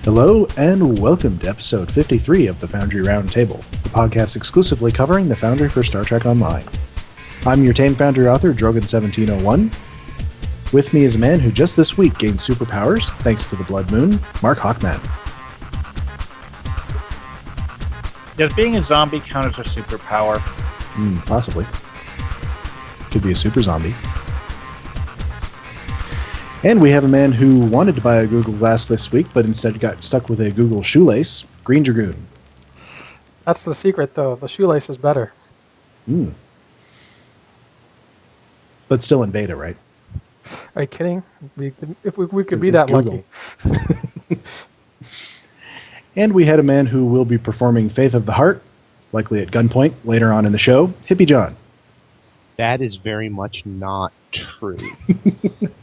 Hello and welcome to episode 53 of the Foundry Roundtable, the podcast exclusively covering the Foundry for Star Trek Online. I'm your tame Foundry author, Drogan1701. With me is a man who just this week gained superpowers thanks to the Blood Moon, Markhawkman. Does being a zombie count as a superpower? Possibly. Could be a super zombie. And we have a man who wanted to buy a Google Glass this week, but instead got stuck with a Google shoelace, Green Dragoon. That's the secret, though. The shoelace is better. But still in beta, right? Are you kidding? We could be It's that Google. lucky. And we had a man who will be performing Faith of the Heart, likely at gunpoint, later on in the show, Hippiejohn. That is very much not true.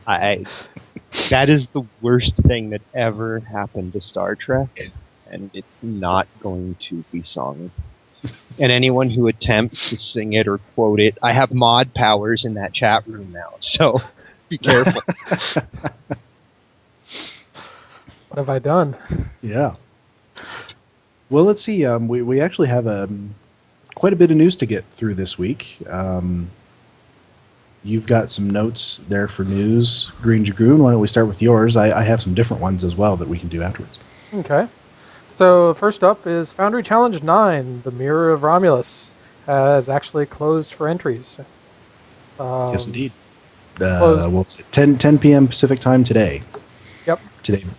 That is the worst thing that ever happened to Star Trek, and it's not going to be sung. And anyone who attempts to sing it or quote it, I have mod powers in that chat room now, so be careful. What have I done? Yeah. Well, let's see. We actually have quite a bit of news to get through this week. You've got some notes there for news. Green Dragoon, why don't we start with yours? I have some different ones as well that we can do afterwards. Okay. So first up is Foundry Challenge 9, the Mirror of Romulus, has actually closed for entries. Yes, indeed. Well, it's 10 p.m. Pacific time today. Yep.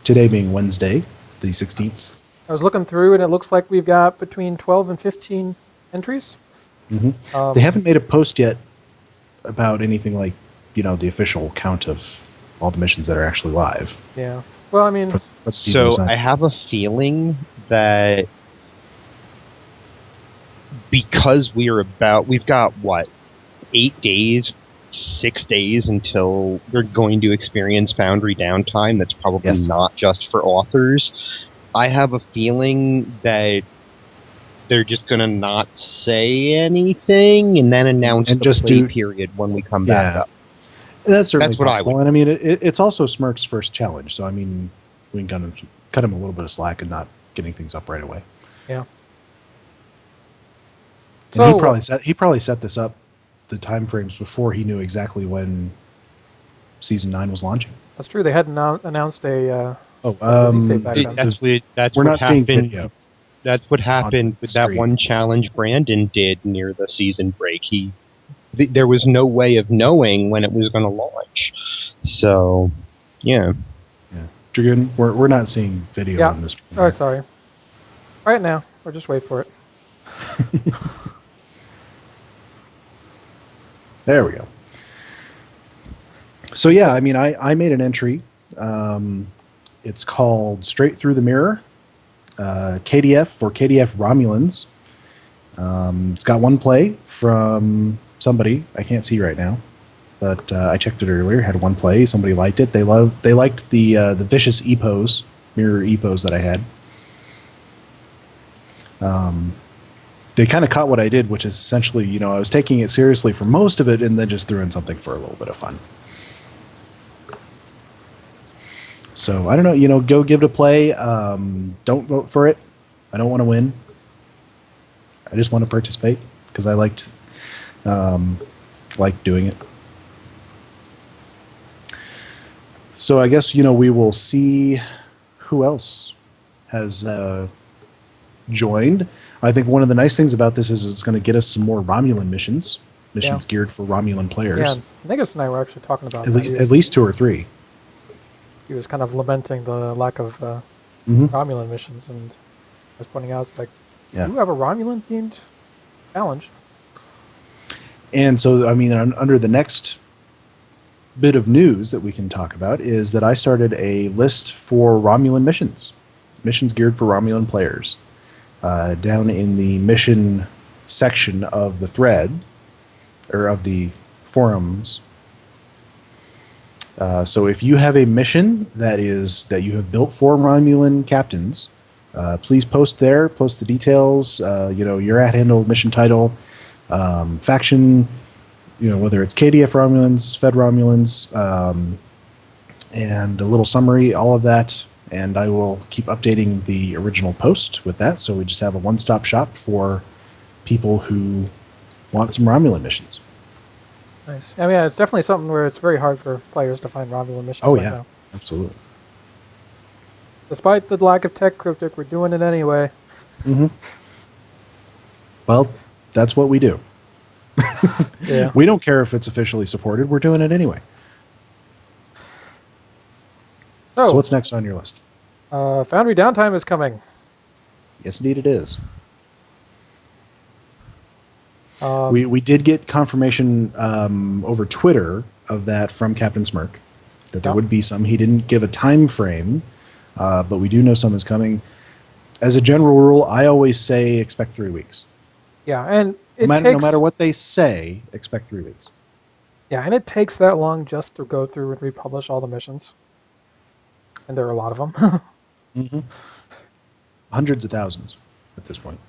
Today being Wednesday, the 16th. I was looking through, and it looks like we've got between 12 and 15 entries. Mm-hmm. They haven't made a post yet about anything like, the official count of all the missions that are actually live. Yeah. Well, I mean... So I have a feeling that because we've got, 8 days, 6 days until we're going to experience Foundry downtime that's probably not just for authors. I have a feeling that they're just going to not say anything and then announce the play period when we come back up. That's certainly what possible. I would. And I mean, it's also Smirk's first challenge, so I mean, we can cut him a little bit of slack and not getting things up right away. Yeah. And so, he probably set this up, the time frames, before he knew exactly when Season 9 was launching. That's true. They hadn't announced a... we're not seeing video. That's what happened with that one challenge Brandon did near the season break. There was no way of knowing when it was going to launch. So, yeah. Dragoon, we're not seeing video on this stream. Oh, sorry. Right now. Or just wait for it. There we go. So, yeah, I mean, I made an entry. It's called Straight Through the Mirror. KDF for KDF Romulans. It's got one play from somebody I can't see right now, but I checked it earlier. Had one play. Somebody liked it. They liked the vicious epos, mirror epos that I had. They kind of caught what I did, which is essentially, I was taking it seriously for most of it, and then just threw in something for a little bit of fun. So, I don't know, go give it a play. Don't vote for it. I don't want to win. I just want to participate because I liked doing it. So, I guess, we will see who else has joined. I think one of the nice things about this is it's going to get us some more Romulan missions geared for Romulan players. Yeah, Negus and I were actually talking about at least 2 or 3. He was kind of lamenting the lack of Romulan missions, and I was pointing out, it's like, do you have a Romulan-themed challenge? And so, I mean, under the next bit of news that we can talk about is that I started a list for Romulan missions geared for Romulan players, down in the mission section of the thread, or of the forums. So if you have a mission that you have built for Romulan captains, please post there. Post the details. Your @handle, mission title, faction. Whether it's KDF Romulans, Fed Romulans, and a little summary. All of that, and I will keep updating the original post with that. So we just have a one-stop shop for people who want some Romulan missions. Nice. I mean, it's definitely something where it's very hard for players to find Romulan missions. Oh right yeah, now. absolutely. Despite the lack of tech, Cryptic, we're doing it anyway. Mm-hmm. Well, that's what we do. Yeah. We don't care if it's officially supported. We're doing it anyway. So what's next on your list? Foundry Downtime is coming. Yes, indeed it is. We did get confirmation over Twitter of that from Captain Smirk, that there would be some. He didn't give a time frame, but we do know some is coming. As a general rule, I always say expect 3 weeks. Yeah, and no matter what they say, expect 3 weeks. Yeah, and it takes that long just to go through and republish all the missions. And there are a lot of them. Mm-hmm. Hundreds of thousands at this point.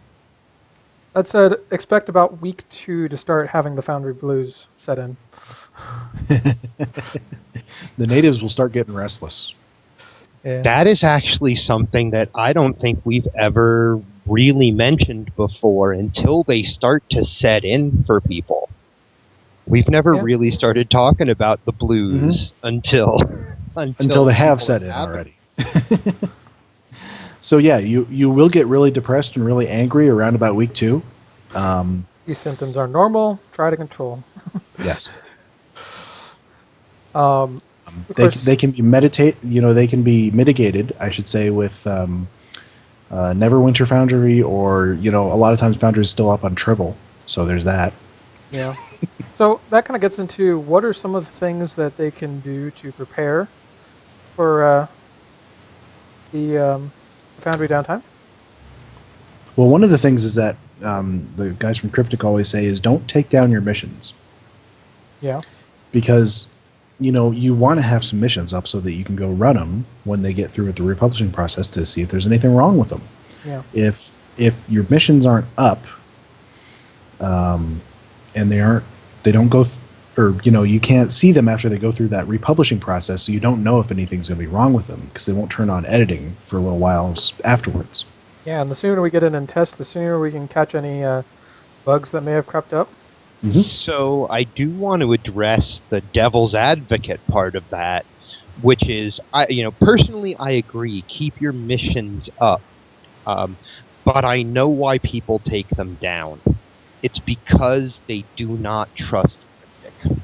That said, expect about week 2 to start having the Foundry Blues set in. The natives will start getting restless. Yeah. That is actually something that I don't think we've ever really mentioned before until they start to set in for people. We've never really started talking about the blues until they have set in already. So yeah, you will get really depressed and really angry around about week 2. These symptoms are normal. Try to control. Yes. They can be mitigated, I should say, with Neverwinter Foundry, or a lot of times Foundry is still up on Tribble, so there's that. Yeah. So that kind of gets into what are some of the things that they can do to prepare for the Foundry Downtime. Well, one of the things is that the guys from Cryptic always say is don't take down your missions. Yeah. Because you want to have some missions up so that you can go run them when they get through with the republishing process to see if there's anything wrong with them. Yeah. If your missions aren't up, and they don't go, you can't see them after they go through that republishing process, so you don't know if anything's going to be wrong with them because they won't turn on editing for a little while afterwards. Yeah, and the sooner we get in and test, the sooner we can catch any bugs that may have crept up. Mm-hmm. So I do want to address the devil's advocate part of that, which is, personally I agree, keep your missions up, but I know why people take them down. It's because they do not trust Cryptic.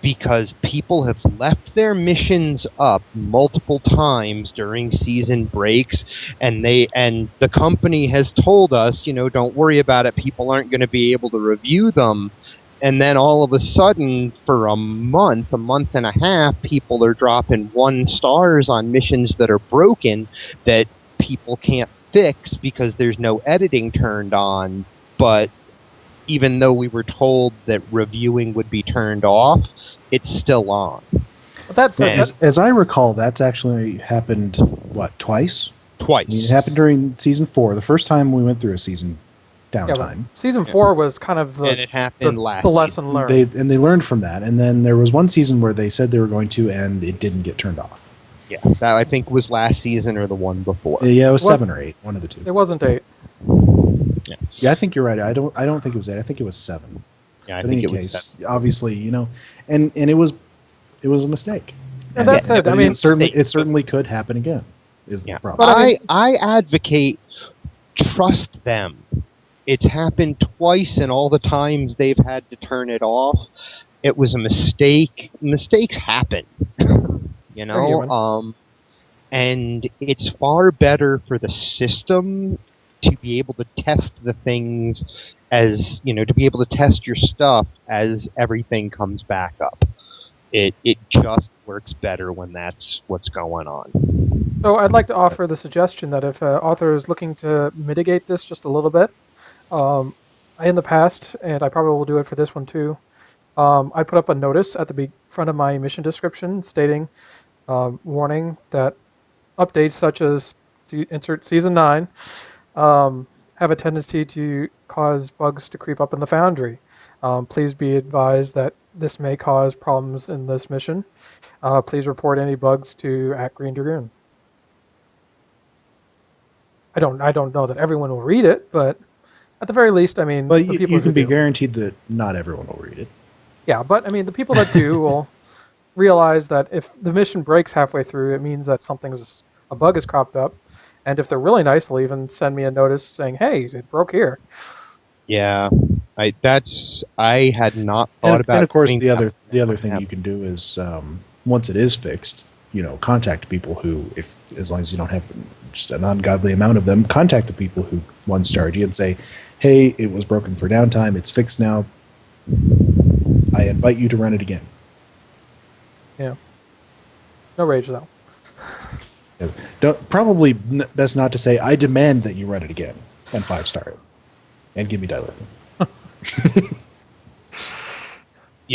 Because people have left their missions up multiple times during season breaks, and the company has told us, don't worry about it, people aren't going to be able to review them. And then all of a sudden, for a month and a half, people are dropping 1 stars on missions that are broken that people can't fix because there's no editing turned on. But even though we were told that reviewing would be turned off, it's still on. But as I recall, that's actually happened, twice? Twice. I mean, it happened during season 4. The first time we went through a season downtime. Yeah, season 4 was kind of the, and it happened the last lesson learned. They learned from that, and then there was one season where they said they were going to, and it didn't get turned off. Yeah, that I think was last season or the one before. Yeah, it was 7 or 8, one of the two. It wasn't 8. Yeah, I think you're right. I don't think it was 8. I think it was 7. Yeah, I but think in any it was case, obviously, and it was a mistake. And that's it. I mean, it certainly could happen again. Is the problem? But I advocate trust them. It's happened twice, and all the times they've had to turn it off, it was a mistake. Mistakes happen, and it's far better for the system to be able to test the things to be able to test your stuff as everything comes back up. It just works better when that's what's going on. So I'd like to offer the suggestion that if an author is looking to mitigate this just a little bit, in the past, and I probably will do it for this one too, I put up a notice at the front of my mission description stating, warning that updates such as insert season 9 have a tendency to cause bugs to creep up in the Foundry. Please be advised that this may cause problems in this mission. Please report any bugs to @Green Dragoon. I don't know that everyone will read it, but at the very least, I mean, But the people you who can be do. guaranteed that not everyone will read it. Yeah, but I mean, the people that do will realize that if the mission breaks halfway through, it means that a bug is cropped up, and if they're really nice, they'll even send me a notice saying, "Hey, it broke here." Yeah, I had not thought And about of course, doing that. the other thing you can do is once it is fixed, contact people who, if as long as you don't have just an ungodly amount of them, contact the people who one-starred you and say, "Hey, it was broken for downtime. It's fixed now. I invite you to run it again." Yeah. No rage though. Probably best not to say, "I demand that you run it again," and 5-star it, and give me dilithium.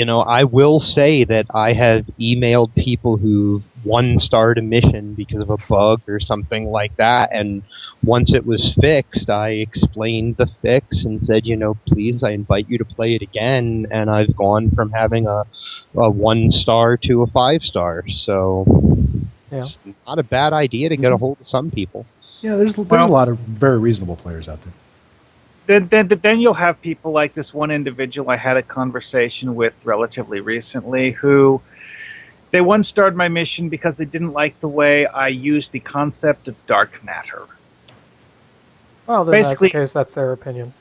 I will say that I have emailed people who one-starred a mission because of a bug or something like that, and once it was fixed, I explained the fix and said, please, I invite you to play it again, and I've gone from having a 1-star to a 5-star, so Yeah. it's not a bad idea to get a hold of some people. Yeah, there's a lot of very reasonable players out there. Then you'll have people like this one individual I had a conversation with relatively recently who they one-starred my mission because they didn't like the way I used the concept of dark matter. Well, then that's the case. That's their opinion.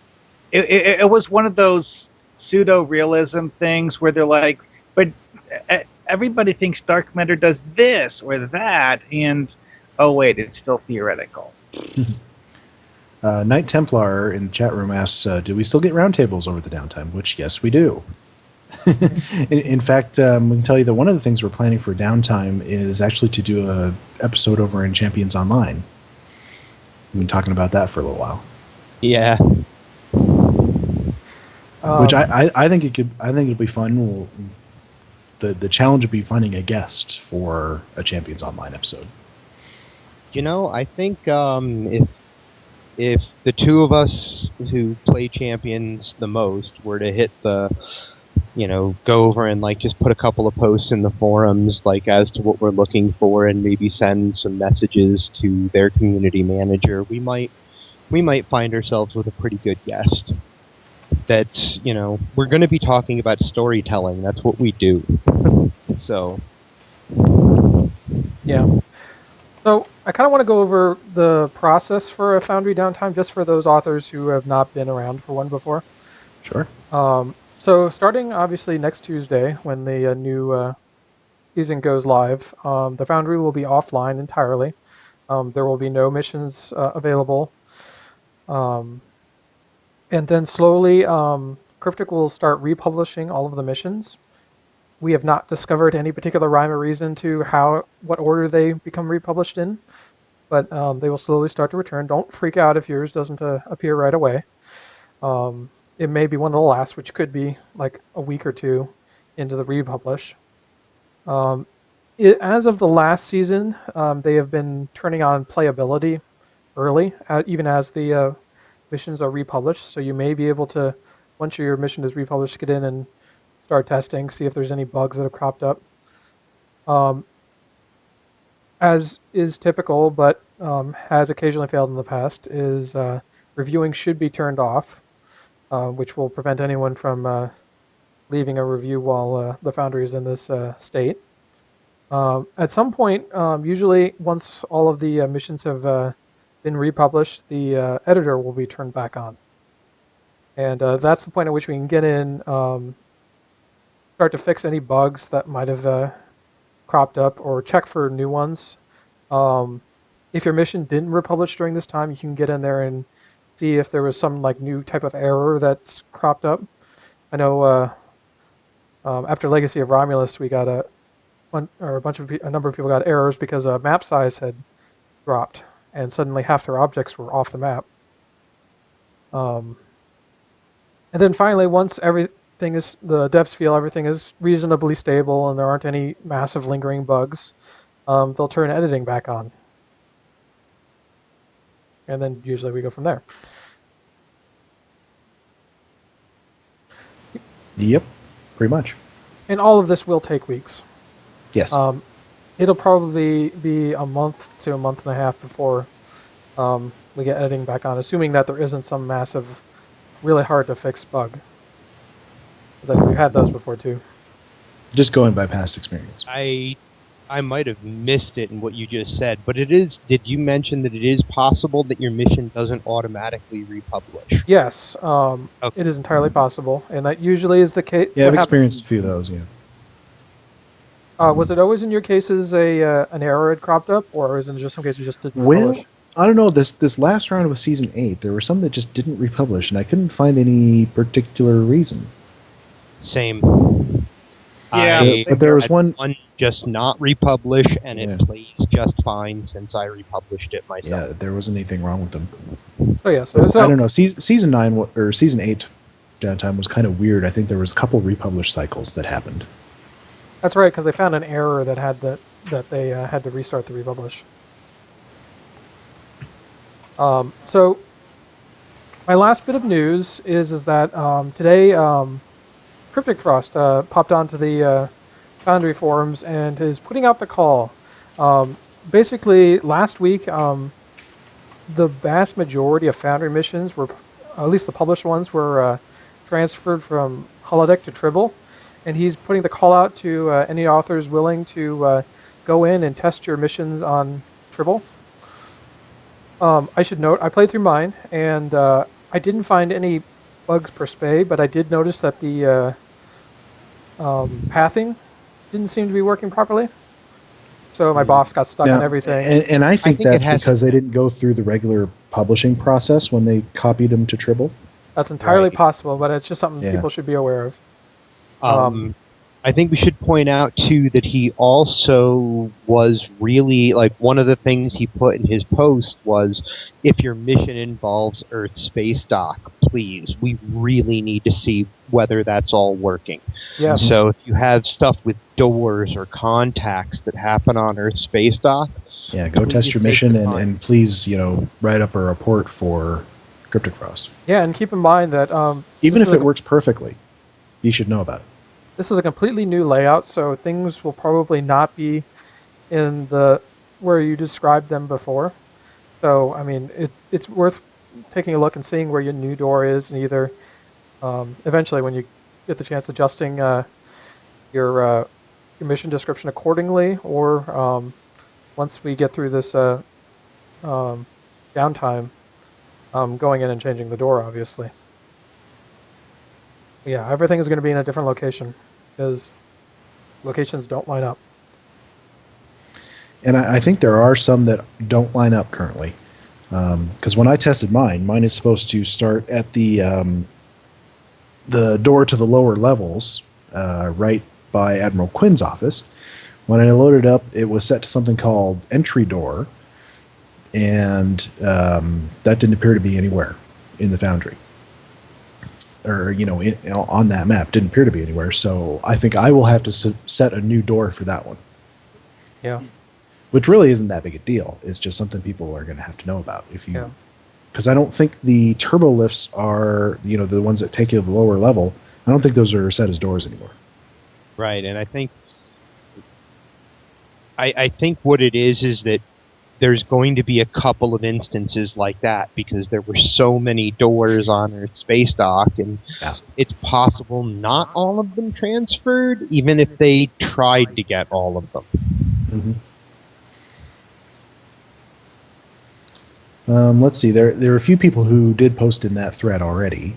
It was one of those pseudo-realism things where they're like, but everybody thinks dark matter does this or that, and oh wait, it's still theoretical. Knight Templar in the chat room asks, do we still get roundtables over the downtime? Which, yes, we do. in fact, we can tell you that one of the things we're planning for downtime is actually to do an episode over in Champions Online. We've been talking about that for a little while. Yeah. Which I think it'll be fun. The challenge would be finding a guest for a Champions Online episode. I think if the two of us who play Champions the most were to hit the, go over and just put a couple of posts in the forums as to what we're looking for and maybe send some messages to their community manager, we might find ourselves with a pretty good guest. That's, we're going to be talking about storytelling. That's what we do. So. Yeah. So I kind of want to go over the process for a Foundry downtime, just for those authors who have not been around for one before. Sure. So starting obviously next Tuesday, when the new season goes live, the Foundry will be offline entirely. There will be no missions available. And then slowly, Cryptic will start republishing all of the missions. We have not discovered any particular rhyme or reason to what order they become republished in, but they will slowly start to return. Don't freak out if yours doesn't appear right away. It may be one of the last, which could be like a week or two into the republish. As of the last season, they have been turning on playability early, even as the missions are republished. So you may be able to, once your mission is republished, get in and start testing, see if there's any bugs that have cropped up. As is typical, but has occasionally failed in the past, is reviewing should be turned off, which will prevent anyone from leaving a review while the Foundry is in this state. At some point, usually once all of the missions have been republished, the editor will be turned back on. And that's the point at which we can get in, start to fix any bugs that might have cropped up or check for new ones. If your mission didn't republish during this time, you can get in there and see if there was some new type of error that's cropped up. I know after Legacy of Romulus, we got a number of people got errors because map size had dropped and suddenly half their objects were off the map. And then finally, once the devs feel everything is reasonably stable and there aren't any massive lingering bugs, they'll turn editing back on. And then usually we go from there. Yep, pretty much. And all of this will take weeks. Yes. It'll probably be a month to a month and a half before we get editing back on, assuming that there isn't some massive, really hard to fix bug. But we've had those before too. Just going by past experience. I might have missed it in what you just said, but it is. Did you mention that it is possible that your mission doesn't automatically republish? Yes, Okay. it is entirely possible, and that usually is the case. Yeah, I've experienced a few of those. Yeah. Was it always in your cases an error had cropped up, or is it just some cases just didn't Well, publish? I don't know. This last round of season 8, there were some that just didn't republish, and I couldn't find any particular reason. Same. Yeah, But there was one just not republish, and Yeah. it plays just fine since I republished it myself. Yeah, there wasn't anything wrong with them. Oh yeah, so I don't know. Season 9 or season 8 downtime was kind of weird. I think there was a couple republish cycles that happened. that's right, because they found an error that they had to restart the republish. So my last bit of news is that today CrypticFrost popped onto the Foundry forums and is putting out the call. Basically, last week, the vast majority of Foundry missions were, at least the published ones, were transferred from holodeck to Tribble, and he's putting the call out to any authors willing to go in and test your missions on Tribble. I should note, I played through mine, and I didn't find any bugs per se, but I did notice that the pathing didn't seem to be working properly. So my boss got stuck on everything. And I think it that's has because they didn't go through the regular publishing process when they copied them to Tribble. That's entirely Right. possible, but it's just something Yeah. people should be aware of. I think we should point out too that he also was really like one of the things he put in his post was, if your mission involves Earth space dock, please, we really need to see whether that's all working. Yes. So if you have stuff with doors or contacts that happen on Earth space dock, Yeah, go please test your take mission the time. and please, write up a report for CrypticFrost. Yeah, and keep in mind that Even this if is it works perfectly, you should know about it. this is a completely new layout, so things will probably not be in the where you described them before. So I mean, it's worth taking a look and seeing where your new door is, and either eventually when you get the chance adjusting your mission description accordingly, or once we get through this downtime, going in and changing the door, obviously. Yeah, everything is going to be in a different location because locations don't line up. And I think there are some that don't line up currently. Because when I tested mine is supposed to start at the door to the lower levels, right by Admiral Quinn's office. When I loaded up, it was set to something called entry door, and that didn't appear to be anywhere in the Foundry. Or, on that map, didn't appear to be anywhere. So I think I will have to set a new door for that one. Yeah. Which really isn't that big a deal. It's just something people are going to have to know about. Yeah. Because I don't think the turbo lifts are, the ones that take you to the lower level, I don't think those are set as doors anymore. right? And I think what it is that there's going to be a couple of instances like that because there were so many doors on Earth space dock, and it's possible not all of them transferred, even if they tried to get all of them. Mm-hmm. Let's see. There are a few people who did post in that thread already.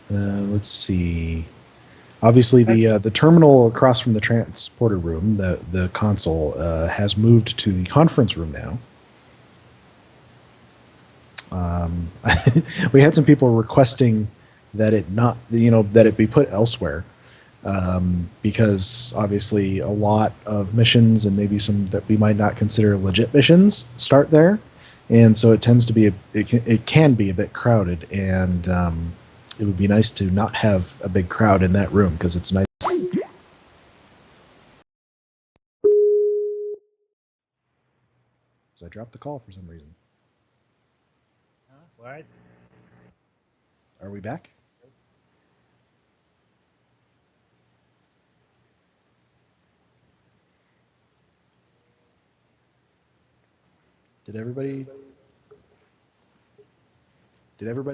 Let's see. Obviously, the terminal across from the transporter room, the console, has moved to the conference room now. We had some people requesting that it be put elsewhere, because obviously a lot of missions and maybe some that we might not consider legit missions start there, and so it tends to be it can be a bit crowded, and it would be nice to not have a big crowd in that room because it's nice. So I dropped the call for some reason. What? Are we back? Did everybody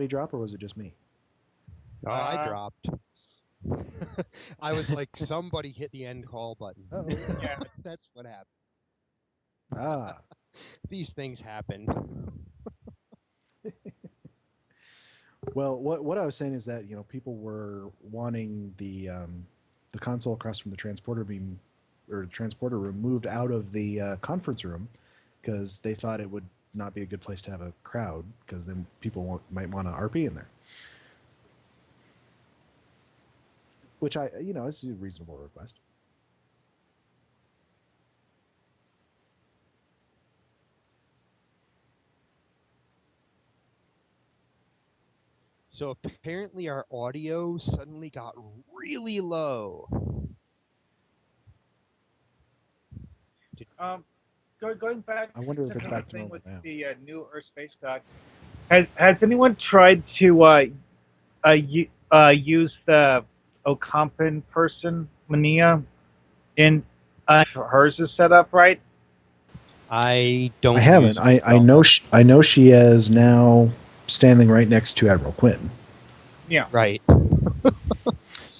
drop, or was it just me? Oh, I dropped. I was like, somebody hit the end call button. Oh, Yeah. That's what happened. ah. These things happen. Well, what I was saying is that people were wanting the console across from the transporter beam or transporter room moved out of the conference room because they thought it would not be a good place to have a crowd because then people might want to RP in there. Which is a reasonable request. So apparently our audio suddenly got really low. Going back. I wonder if to it's the back to thing normal with now. the new Earth space dock. Has anyone tried to use the Ocampan person, Mania, in hers is set up right? I don't. I haven't. I know she is now standing right next to Admiral Quinn. Yeah. Right.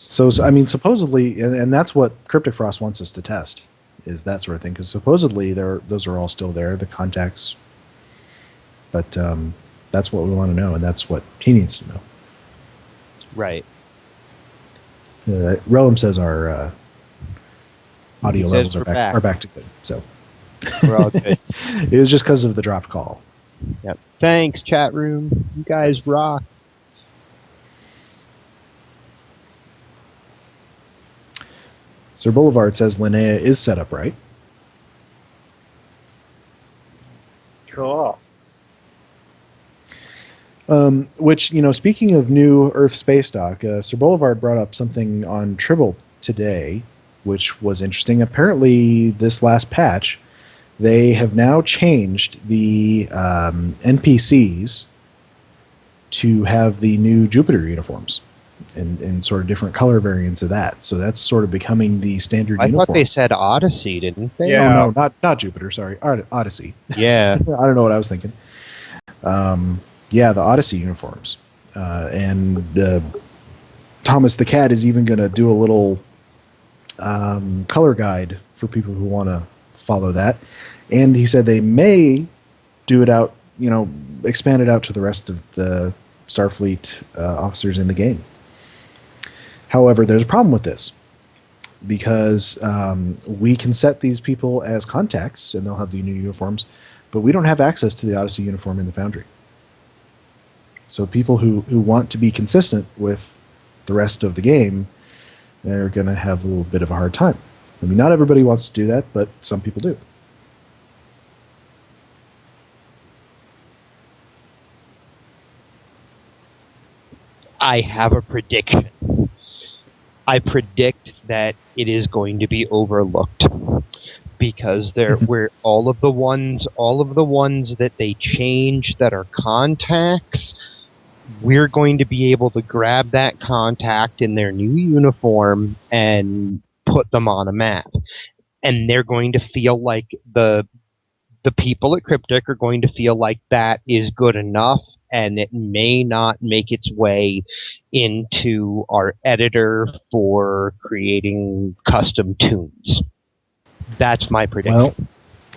So I mean, supposedly, and that's what CrypticFrost wants us to test, is that sort of thing, because supposedly those are all still there, the contacts. But that's what we want to know, and that's what he needs to know. Right. Relum says our audio levels are back to good. So we're all good. It was just because of the dropped call. Yep. Thanks, chat room. You guys rock. Sir Boulevard says Linnea is set up right. Cool. Which, speaking of new Earth space dock, Sir Boulevard brought up something on Tribble today, which was interesting. Apparently, this last patch, they have now changed the NPCs to have the new Jupiter uniforms and sort of different color variants of that. So that's sort of becoming the standard uniform. I thought they said Odyssey, didn't they? Yeah. Oh, no, not Jupiter. Sorry, Odyssey. Yeah. I don't know what I was thinking. Yeah, the Oddyssey uniforms. And Thomas the Cat is even going to do a little color guide for people who want to follow that. And he said they may do it out, expand it out to the rest of the Starfleet officers in the game. However, there's a problem with this because we can set these people as contacts and they'll have the new uniforms, but we don't have access to the Oddyssey uniform in the Foundry. So people who want to be consistent with the rest of the game, they're going to have a little bit of a hard time. I mean, not everybody wants to do that, but some people do. I have a prediction. I predict that it is going to be overlooked because were all of the ones that they changed that are contacts. We're going to be able to grab that contact in their new uniform and put them on a map. And they're going to feel like the people at Cryptic are going to feel like that is good enough, and it may not make its way into our editor for creating custom tunes. That's my prediction. Well,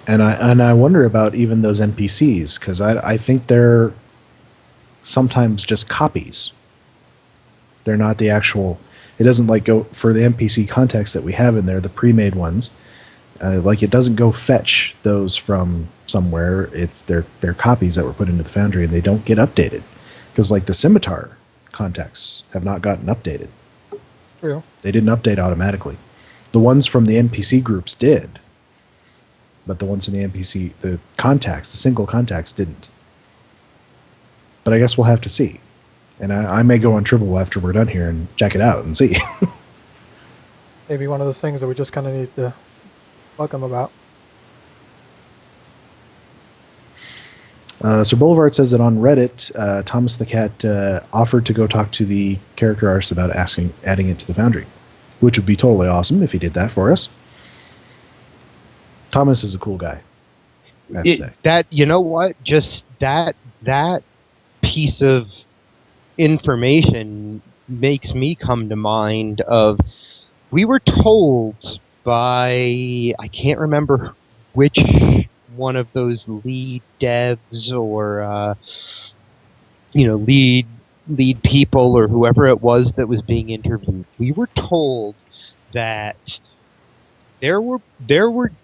and I wonder about even those NPCs, because I think they're sometimes just copies. They're not the actual. It doesn't go for the NPC contacts that we have in there, the pre-made ones. It doesn't go fetch those from somewhere. It's they're copies that were put into the Foundry, and they don't get updated because the Scimitar contacts have not gotten updated. True. They didn't update automatically. The ones from the NPC groups did, but the ones in the contacts, the single contacts, didn't. But I guess we'll have to see. And I may go on Tribble after we're done here and check it out and see. Maybe one of those things that we just kind of need to bug them about. Sir Boulevard says that on Reddit, Thomas the Cat offered to go talk to the character artist about adding it to the Foundry, which would be totally awesome if he did that for us. Thomas is a cool guy. I have to say. That, you know what? Just that piece of information makes me come to mind of, we were told by, I can't remember which one of those lead devs or lead people or whoever it was that was being interviewed. We were told that there were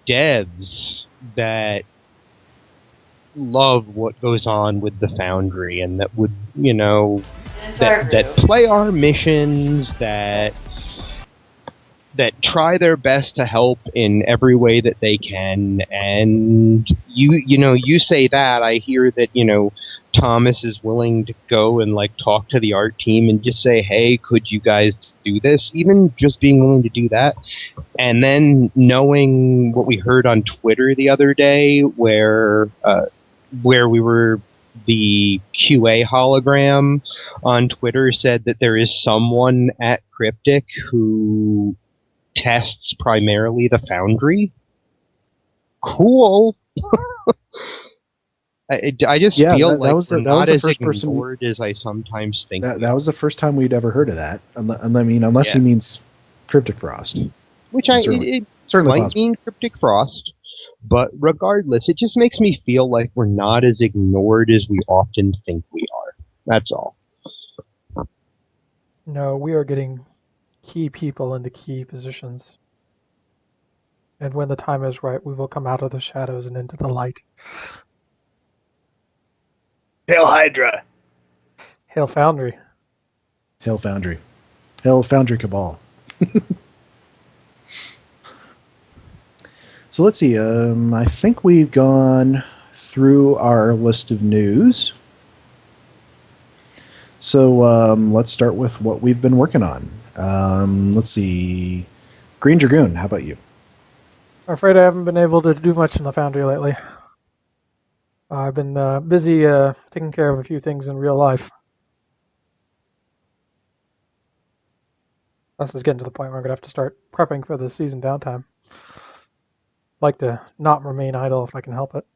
devs that love what goes on with the Foundry and that would, that play our missions, that try their best to help in every way that they can. And you say that, I hear that, Thomas is willing to go and talk to the art team and just say, hey, could you guys do this? Even just being willing to do that. And then knowing what we heard on Twitter the other day, where we were, the QA hologram on Twitter said that there is someone at Cryptic who tests primarily the Foundry. Cool. I just feel like we're not as ignored as I sometimes think. That was the first time we'd ever heard of that. Unless he means CrypticFrost, which certainly might possible. Mean CrypticFrost. But regardless, it just makes me feel like we're not as ignored as we often think we are. That's all. No, we are getting key people into key positions. And when the time is right, we will come out of the shadows and into the light. Hail Hydra. Hail Foundry. Hail Foundry. Hail Foundry Cabal. So let's see. I think we've gone through our list of news. So let's start with what we've been working on. Let's see. Green Dragoon, how about you? I'm afraid I haven't been able to do much in the Foundry lately. I've been busy taking care of a few things in real life. This is getting to the point where I'm going to have to start prepping for the season downtime. Like to not remain idle if I can help it.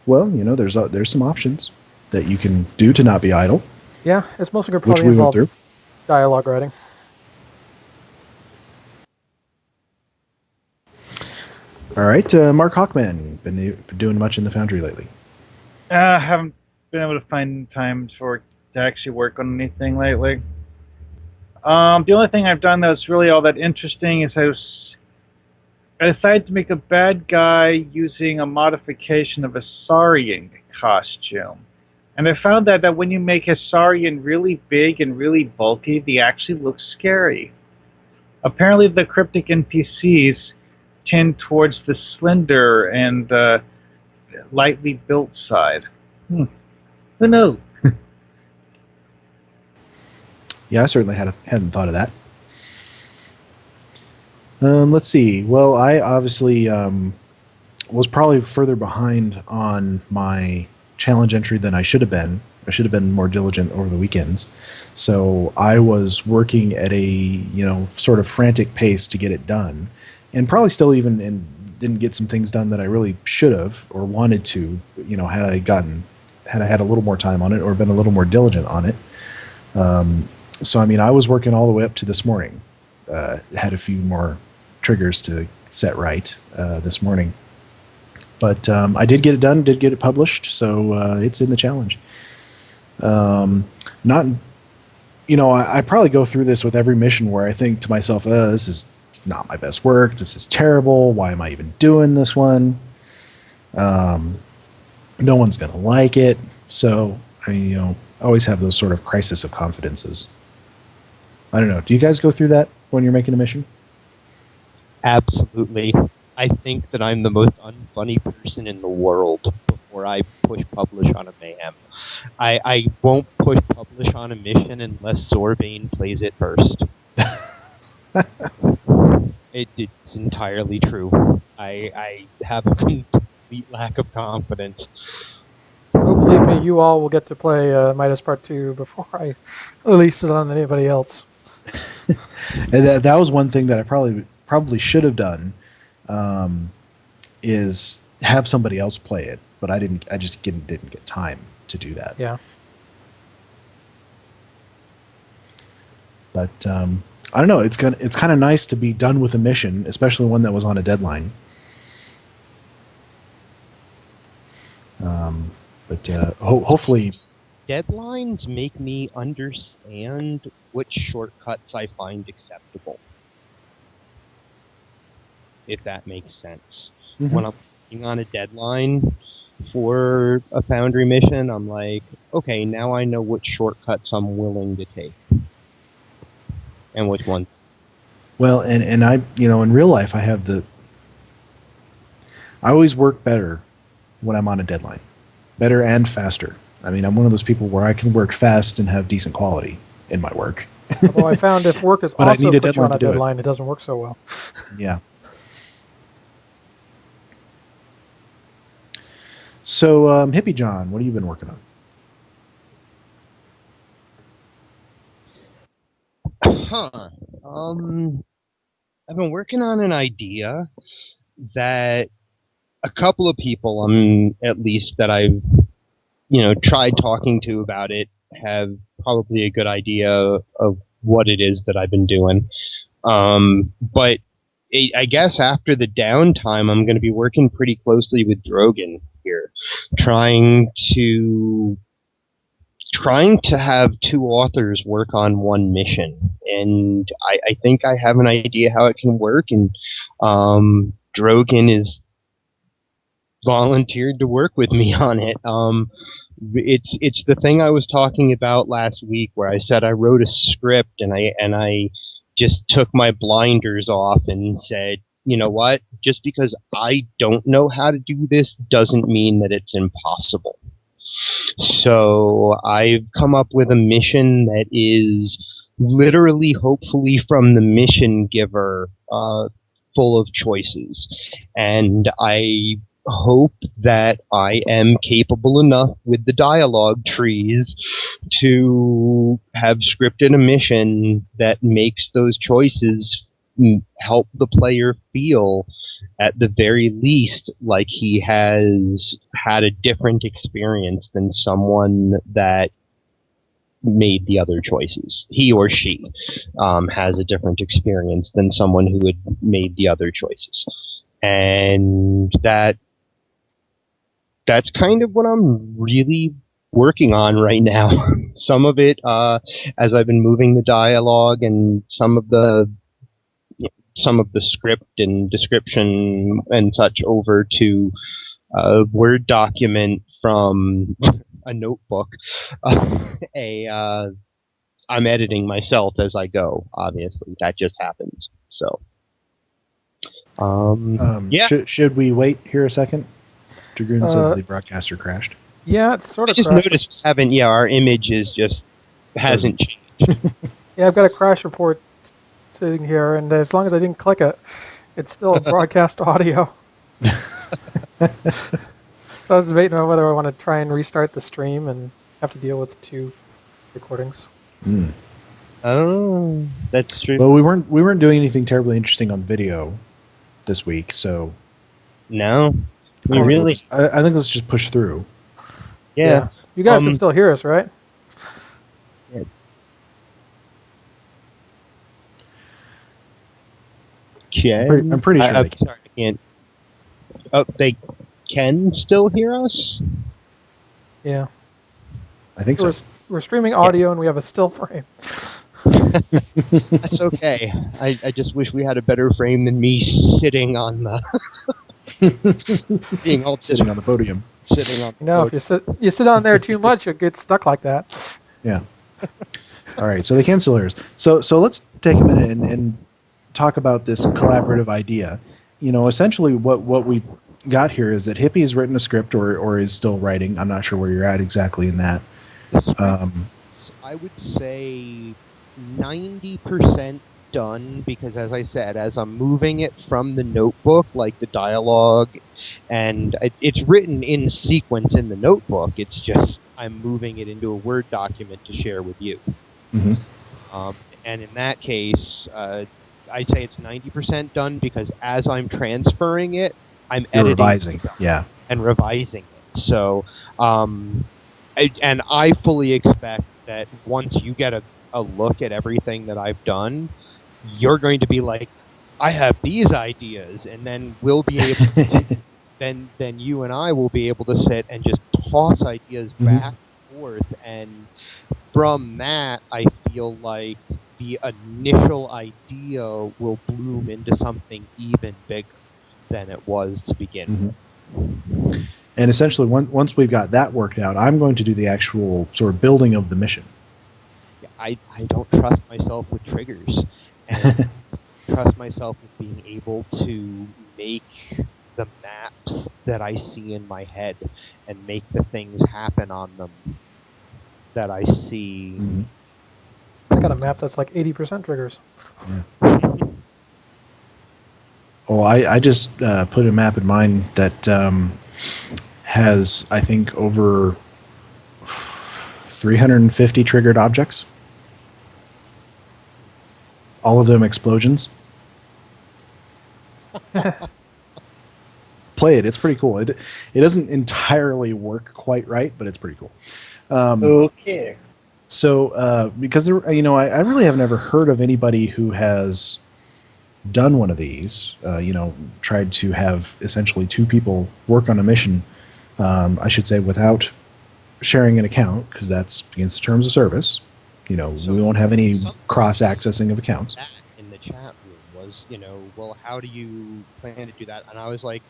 Well, there's some options that you can do to not be idle. Yeah, it's mostly going to probably involve dialogue writing. All right, Markhawkman, been doing much in the Foundry lately? I haven't been able to find time to actually work on anything lately. The only thing I've done that's really all that interesting is I decided to make a bad guy using a modification of a Saurian costume. And I found that when you make a Saurian really big and really bulky, they actually look scary. Apparently the cryptic NPCs tend towards the slender and lightly built side. Who knows? Yeah, I certainly hadn't thought of that. Let's see. Well, I obviously was probably further behind on my challenge entry than I should have been. I should have been more diligent over the weekends. So I was working at a sort of frantic pace to get it done, and probably still didn't get some things done that I really should have or wanted to. Had I had a little more time on it or been a little more diligent on it. So, I was working all the way up to this morning. Had a few more triggers to set right this morning. But I did get it done, did get it published, so it's in the challenge. I probably go through this with every mission where I think to myself, this is not my best work, this is terrible, why am I even doing this one? No one's going to like it. So, I always have those sort of crisis of confidences. I don't know. Do you guys go through that when you're making a mission? Absolutely. I think that I'm the most unfunny person in the world before I push publish on a mayhem. I won't push publish on a mission unless Zorbane plays it first. It's entirely true. I have a complete lack of confidence. Oh, believe me, you all will get to play Midas Part 2 before I release it on anybody else. And that was one thing that I probably should have done is have somebody else play it, but I just didn't get time to do that. Yeah. But I don't know. It's kind of nice to be done with a mission, especially one that was on a deadline. But hopefully, deadlines make me understand which shortcuts I find acceptable. If that makes sense. Mm-hmm. When I'm working on a deadline for a Foundry mission, I'm like, okay, now I know which shortcuts I'm willing to take. And which ones. Well, and I, in real life, I always work better when I'm on a deadline. Better and faster. I mean, I'm one of those people where I can work fast and have decent quality in my work. Although I found if work is But I also need a put you on deadline a to do it. deadline, it doesn't work so well. Yeah. So, Hippiejohn, what have you been working on? Huh. I've been working on an idea that a couple of people, at least that I've, tried talking to about it, have probably a good idea of what it is that I've been doing. But I guess after the downtime, I'm going to be working pretty closely with Drogon here, trying to have two authors work on one mission. And I think I have an idea how it can work, and Drogon is volunteered to work with me on it. It's the thing I was talking about last week, where I said I wrote a script and I just took my blinders off and said, you know what? Just because I don't know how to do this doesn't mean that it's impossible. So I've come up with a mission that is literally, hopefully, from the mission giver, full of choices. And I hope that I am capable enough with the dialogue trees to have scripted a mission that makes those choices help the player feel, at the very least, like he has had a different experience than someone that made the other choices. He or she has a different experience than someone who had made the other choices. And that's kind of what I'm really working on right now. Some of it, as I've been moving the dialogue, and some of the script and description and such over to a Word document from a notebook. I'm editing myself as I go. Obviously, that just happens. So, yeah. Should we wait here a second? Dragoon says the broadcaster crashed. Yeah, it's sort I of just crashed. noticed we haven't. Yeah, our image is just hasn't changed. Yeah, I've got a crash report sitting here, and as long as I didn't click it, it's still broadcast audio. So I was debating on whether I want to try and restart the stream and have to deal with two recordings. Oh, that's true. Well, we weren't doing anything terribly interesting on video this week, so No, I think really. I think let's just push through. Yeah. You guys can still hear us, right? Okay. I'm pretty sure I'm they can. sorry, I can't. Oh, they can still hear us? Yeah. I think so. We're streaming audio and we have a still frame. That's okay. I just wish we had a better frame than me sitting on the being all Sitting on the podium. sitting on. You know, if you sit on there too much, you'll get stuck like that. Yeah. All right, so they can still hear us. So let's take a minute and talk about this collaborative idea. Essentially what we got here is that Hippie has written a script or is still writing. I'm not sure where you're at exactly in that. I would say 90% done, because as I said, as I'm moving it from the notebook, like the dialogue, and it's written in sequence in the notebook, it's just I'm moving it into a Word document to share with you. Mm-hmm. And in that case, I'd say it's 90% done because as I'm transferring it, I'm You're editing revising. stuff Yeah. and revising it. So, I fully expect that once you get a look at everything that I've done, you're going to be like, I have these ideas, and then we'll be able to, then you and I will be able to sit and just toss ideas back and forth, and from that, I feel like the initial idea will bloom into something even bigger than it was to begin with. And essentially, once we've got that worked out, I'm going to do the actual sort of building of the mission. Yeah, I don't trust myself with triggers, and trust myself with being able to make the maps that I see in my head and make the things happen on them that I see. I got a map that's like 80% triggers. Yeah. Oh, I just put a map in mine that has, I think, over 350 triggered objects. All of them explosions. Play it. It's pretty cool. It doesn't entirely work quite right, but it's pretty cool. Okay. So, because I really have never heard of anybody who has done one of these, tried to have essentially two people work on a mission, I should say, without sharing an account, because that's against the terms of service. We won't have any cross-accessing of accounts. That in the chat room was, well, how do you plan to do that? And I was like,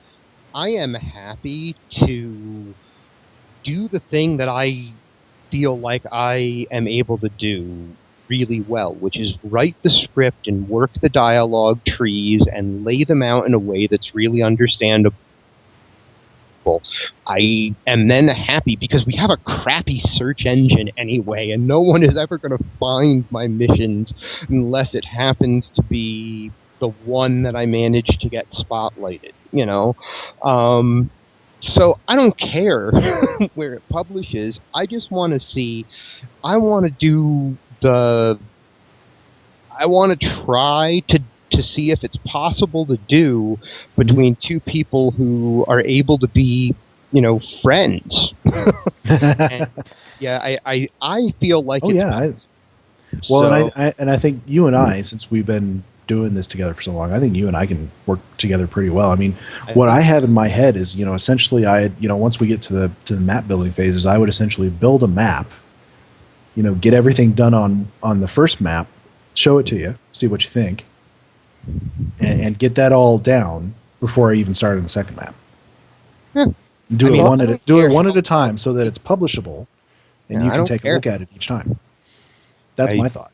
I am happy to do the thing that I feel like I am able to do really well, which is write the script and work the dialogue trees and lay them out in a way that's really understandable. I am then happy because we have a crappy search engine anyway, and no one is ever going to find my missions unless it happens to be the one that I managed to get spotlighted, So I don't care where it publishes. I just want to see, I want to try to see if it's possible to do between two people who are able to be, friends. And, yeah, I feel like and I think you and I, since we've been doing this together for so long, I think you and I can work together pretty well. I mean, what I have in my head is, essentially once we get to the map building phases, I would essentially build a map, get everything done on the first map, show it to you, see what you think, and get that all down before I even start on the second map. Do it one at a time so that it's publishable, and you can take a look at it each time. That's my thought.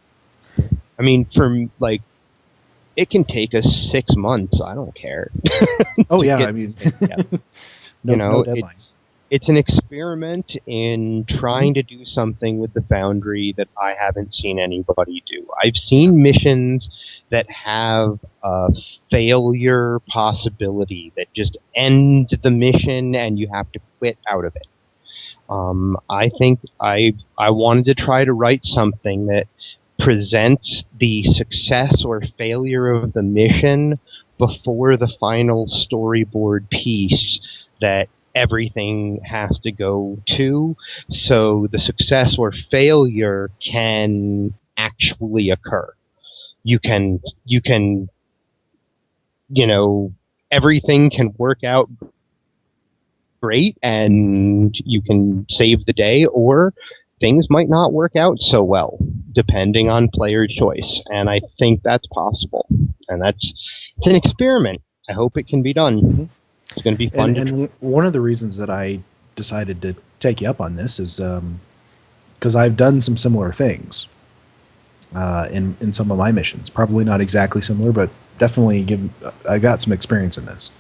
I mean, it can take us 6 months. I don't care. Oh yeah, I mean, no deadline. It's an experiment in trying to do something with the Foundry that I haven't seen anybody do. I've seen missions that have a failure possibility that just end the mission and you have to quit out of it. I think I wanted to try to write something that presents the success or failure of the mission before the final storyboard piece that everything has to go to, so the success or failure can actually occur. You can everything can work out great and you can save the day, or things might not work out so well, depending on player choice. And I think that's possible. And it's an experiment. I hope it can be done. It's going to be fun. And one of the reasons that I decided to take you up on this is because I've done some similar things in some of my missions. Probably not exactly similar, but definitely I got some experience in this.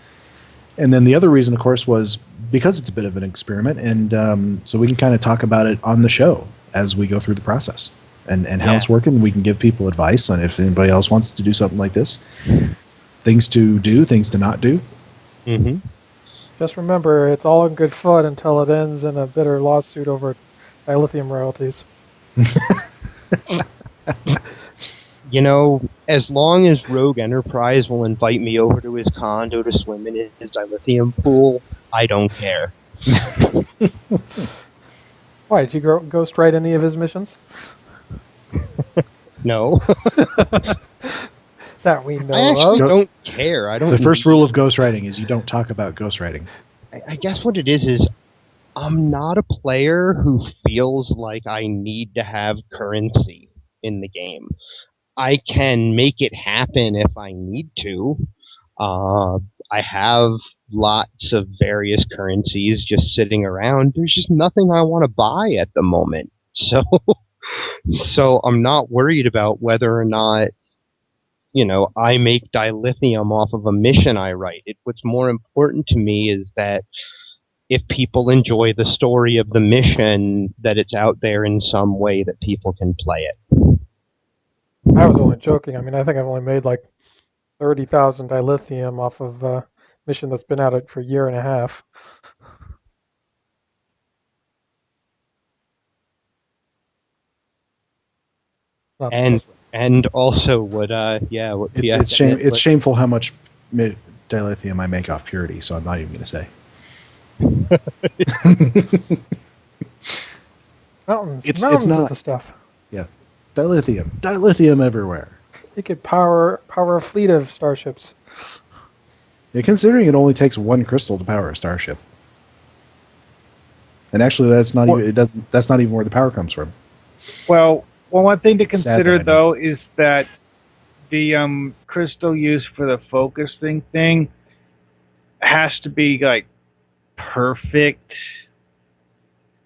And then the other reason, of course, was because it's a bit of an experiment, and so we can kind of talk about it on the show as we go through the process and how it's working. We can give people advice on if anybody else wants to do something like this, things to do, things to not do. Mm-hmm. Just remember, it's all in good fun until it ends in a bitter lawsuit over dilithium royalties. You know, as long as Rogue Enterprise will invite me over to his condo to swim in his dilithium pool, I don't care. Why, did you ghost write any of his missions? No. That we know I actually of. don't care. I don't. The first rule of ghostwriting is you don't talk about ghostwriting. I guess what it is I'm not a player who feels like I need to have currency in the game. I can make it happen if I need to. I have lots of various currencies just sitting around. There's just nothing I want to buy at the moment. So I'm not worried about whether or not, I make dilithium off of a mission I write. What's more important to me is that if people enjoy the story of the mission, that it's out there in some way that people can play it. I was only joking. I mean, I think I've only made like 30,000 dilithium off of a mission that's been at it for a year and a half. And also what it's shameful how much dilithium I make off purity, so I'm not even going to say. Mountains. It's mountains not of the stuff. Yeah, dilithium everywhere. You could power a fleet of starships. Yeah, considering it only takes one crystal to power a starship, and actually that's not even where the power comes from. Well, one thing to It's sad consider, that I know though, that. is that the crystal used for the focusing thing has to be, like, perfect.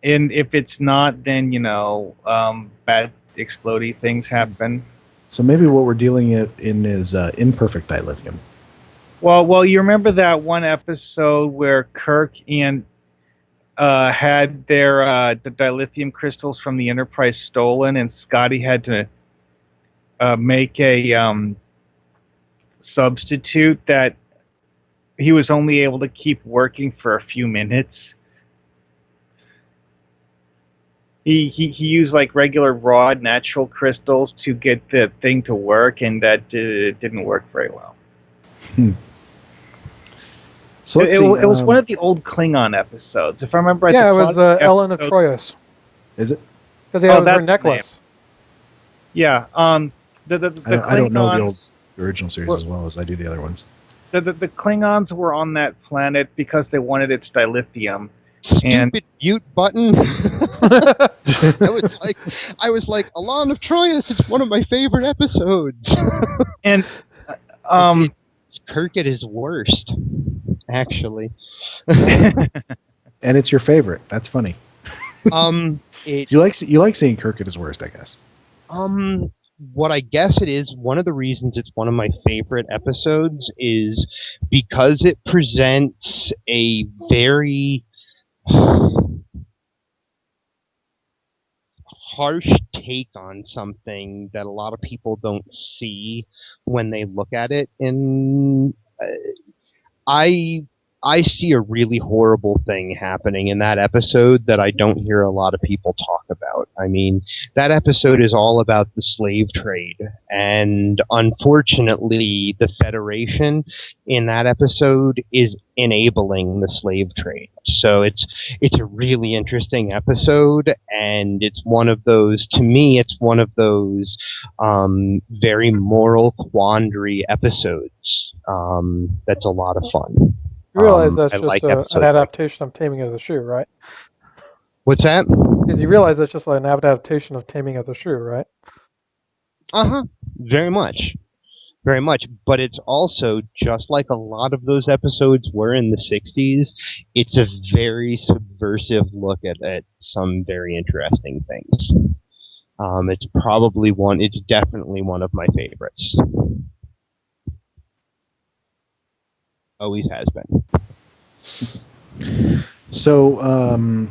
And if it's not, then, bad explodey things happen. So maybe what we're dealing in is imperfect dilithium. Well, you remember that one episode where Kirk and had their the dilithium crystals from the Enterprise stolen, and Scotty had to make a substitute that he was only able to keep working for a few minutes. He used like regular raw natural crystals to get the thing to work, and that didn't work very well. So It was one of the old Klingon episodes, if I remember right. Yeah, it was Ellen of Troyes. Is it? Because that was her necklace. Yeah. I don't know the old original series as well as I do the other ones. The Klingons were on that planet because they wanted its dilithium. Stupid mute button. I was like, Alon of Troyes, it's one of my favorite episodes. And Kirk at his worst, actually. And it's your favorite. That's funny. You like seeing Kirk at his worst, I guess. What I guess it is, one of the reasons it's one of my favorite episodes is because it presents a very harsh take on something that a lot of people don't see when they look at it. And I see a really horrible thing happening in that episode that I don't hear a lot of people talk about. I mean, that episode is all about the slave trade, and unfortunately, the Federation in that episode is enabling the slave trade. So it's a really interesting episode, and it's one of those, to me, it's one of those very moral quandary episodes that's a lot of fun. You realize that's just like an adaptation of Taming of the Shrew, right? What's that? Because you realize that's just like an adaptation of Taming of the Shrew, right? Uh-huh. Very much. Very much. But it's also, just like a lot of those episodes were in the 60s, it's a very subversive look at some very interesting things. It's definitely one of my favorites. Always has been. So,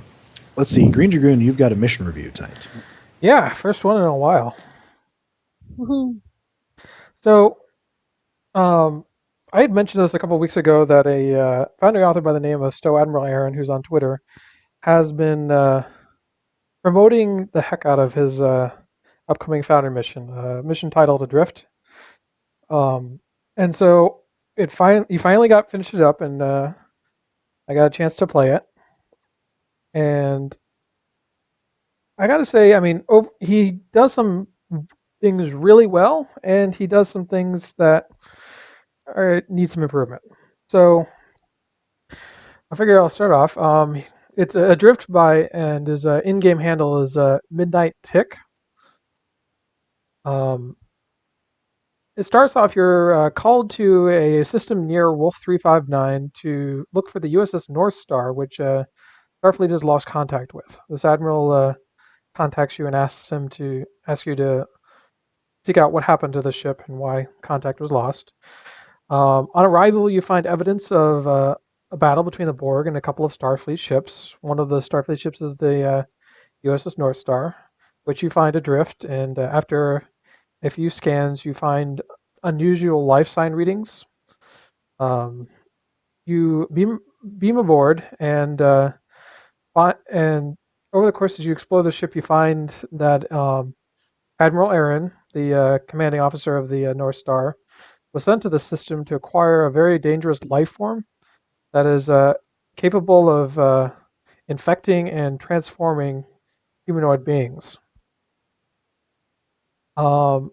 let's see. Green Dragoon, you've got a mission review tonight. Yeah, first one in a while. Woohoo. So, I had mentioned this a couple of weeks ago that a foundry author by the name of STOAdmiralAaron, who's on Twitter, has been promoting the heck out of his upcoming Foundry mission, mission titled Adrift. And so you finally got finished it up, and I got a chance to play it. And I got to say, I mean, he does some things really well, and he does some things that need some improvement. So I figure I'll start off. It's Adrift by, and his in-game handle is midnightmic. It starts off, you're called to a system near Wolf 359 to look for the USS North Star, which Starfleet has lost contact with. This admiral contacts you and asks you to seek out what happened to the ship and why contact was lost. On arrival, you find evidence of a battle between the Borg and a couple of Starfleet ships. One of the Starfleet ships is the USS North Star, which you find adrift, and after a few scans, you find unusual life sign readings. You beam aboard, and over the course as you explore the ship, you find that Admiral Aaron, the commanding officer of the North Star, was sent to the system to acquire a very dangerous life form that is capable of infecting and transforming humanoid beings. And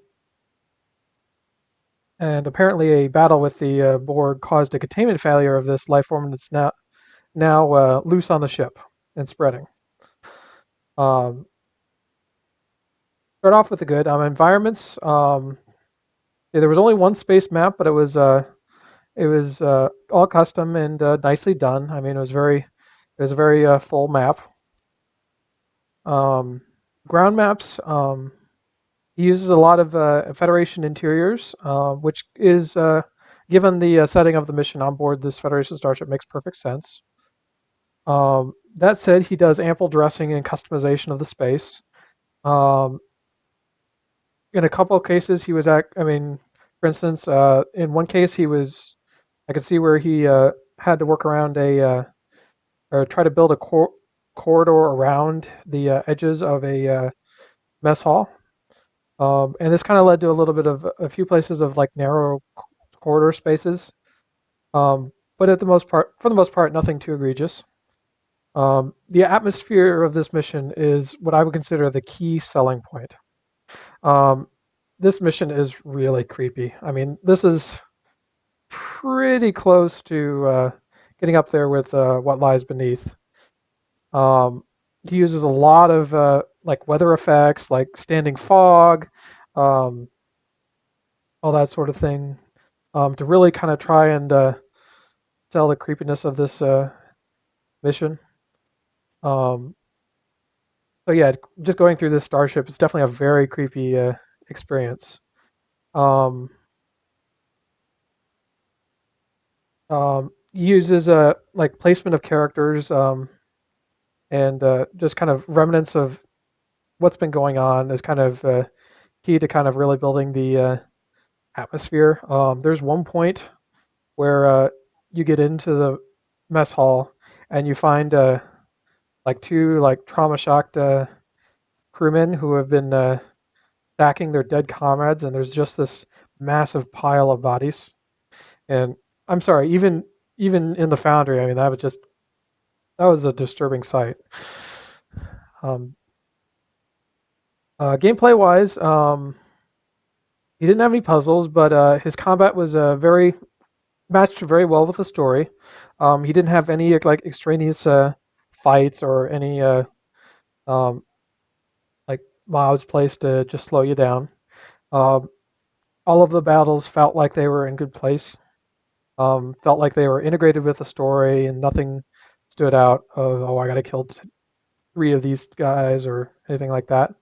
apparently a battle with the Borg caused a containment failure of this life form that's now loose on the ship and spreading. Start off with the good environments. There was only one space map, but it was all custom and nicely done. I mean, it was a very full map. Ground maps. He uses a lot of Federation interiors, which is given the setting of the mission on board this Federation starship makes perfect sense. That said, he does ample dressing and customization of the space. In a couple of cases, he was for instance, in one case, I could see where he had to work around or try to build a corridor around the edges of a mess hall. And this kind of led to a little bit of a few places of like narrow corridor spaces. But for the most part, nothing too egregious. The atmosphere of this mission is what I would consider the key selling point. This mission is really creepy. I mean, this is pretty close to getting up there with What Lies Beneath. He uses a lot of like weather effects, like standing fog, all that sort of thing, to really kind of try and sell the creepiness of this mission. So yeah, just going through this starship, it's definitely a very creepy experience. He uses like placement of characters and just kind of remnants of what's been going on is kind of key to kind of really building the atmosphere. There's one point where you get into the mess hall and you find like two like trauma shocked crewmen who have been stacking their dead comrades, and there's just this massive pile of bodies. And I'm sorry, even in the Foundry, I mean that was a disturbing sight. Gameplay wise, he didn't have any puzzles, but his combat was matched very well with the story. He didn't have any like extraneous fights or any like mobs placed to just slow you down. All of the battles felt like they were in good place. Felt like they were integrated with the story, and nothing stood out of, oh, I gotta kill 3 of these guys or anything like that.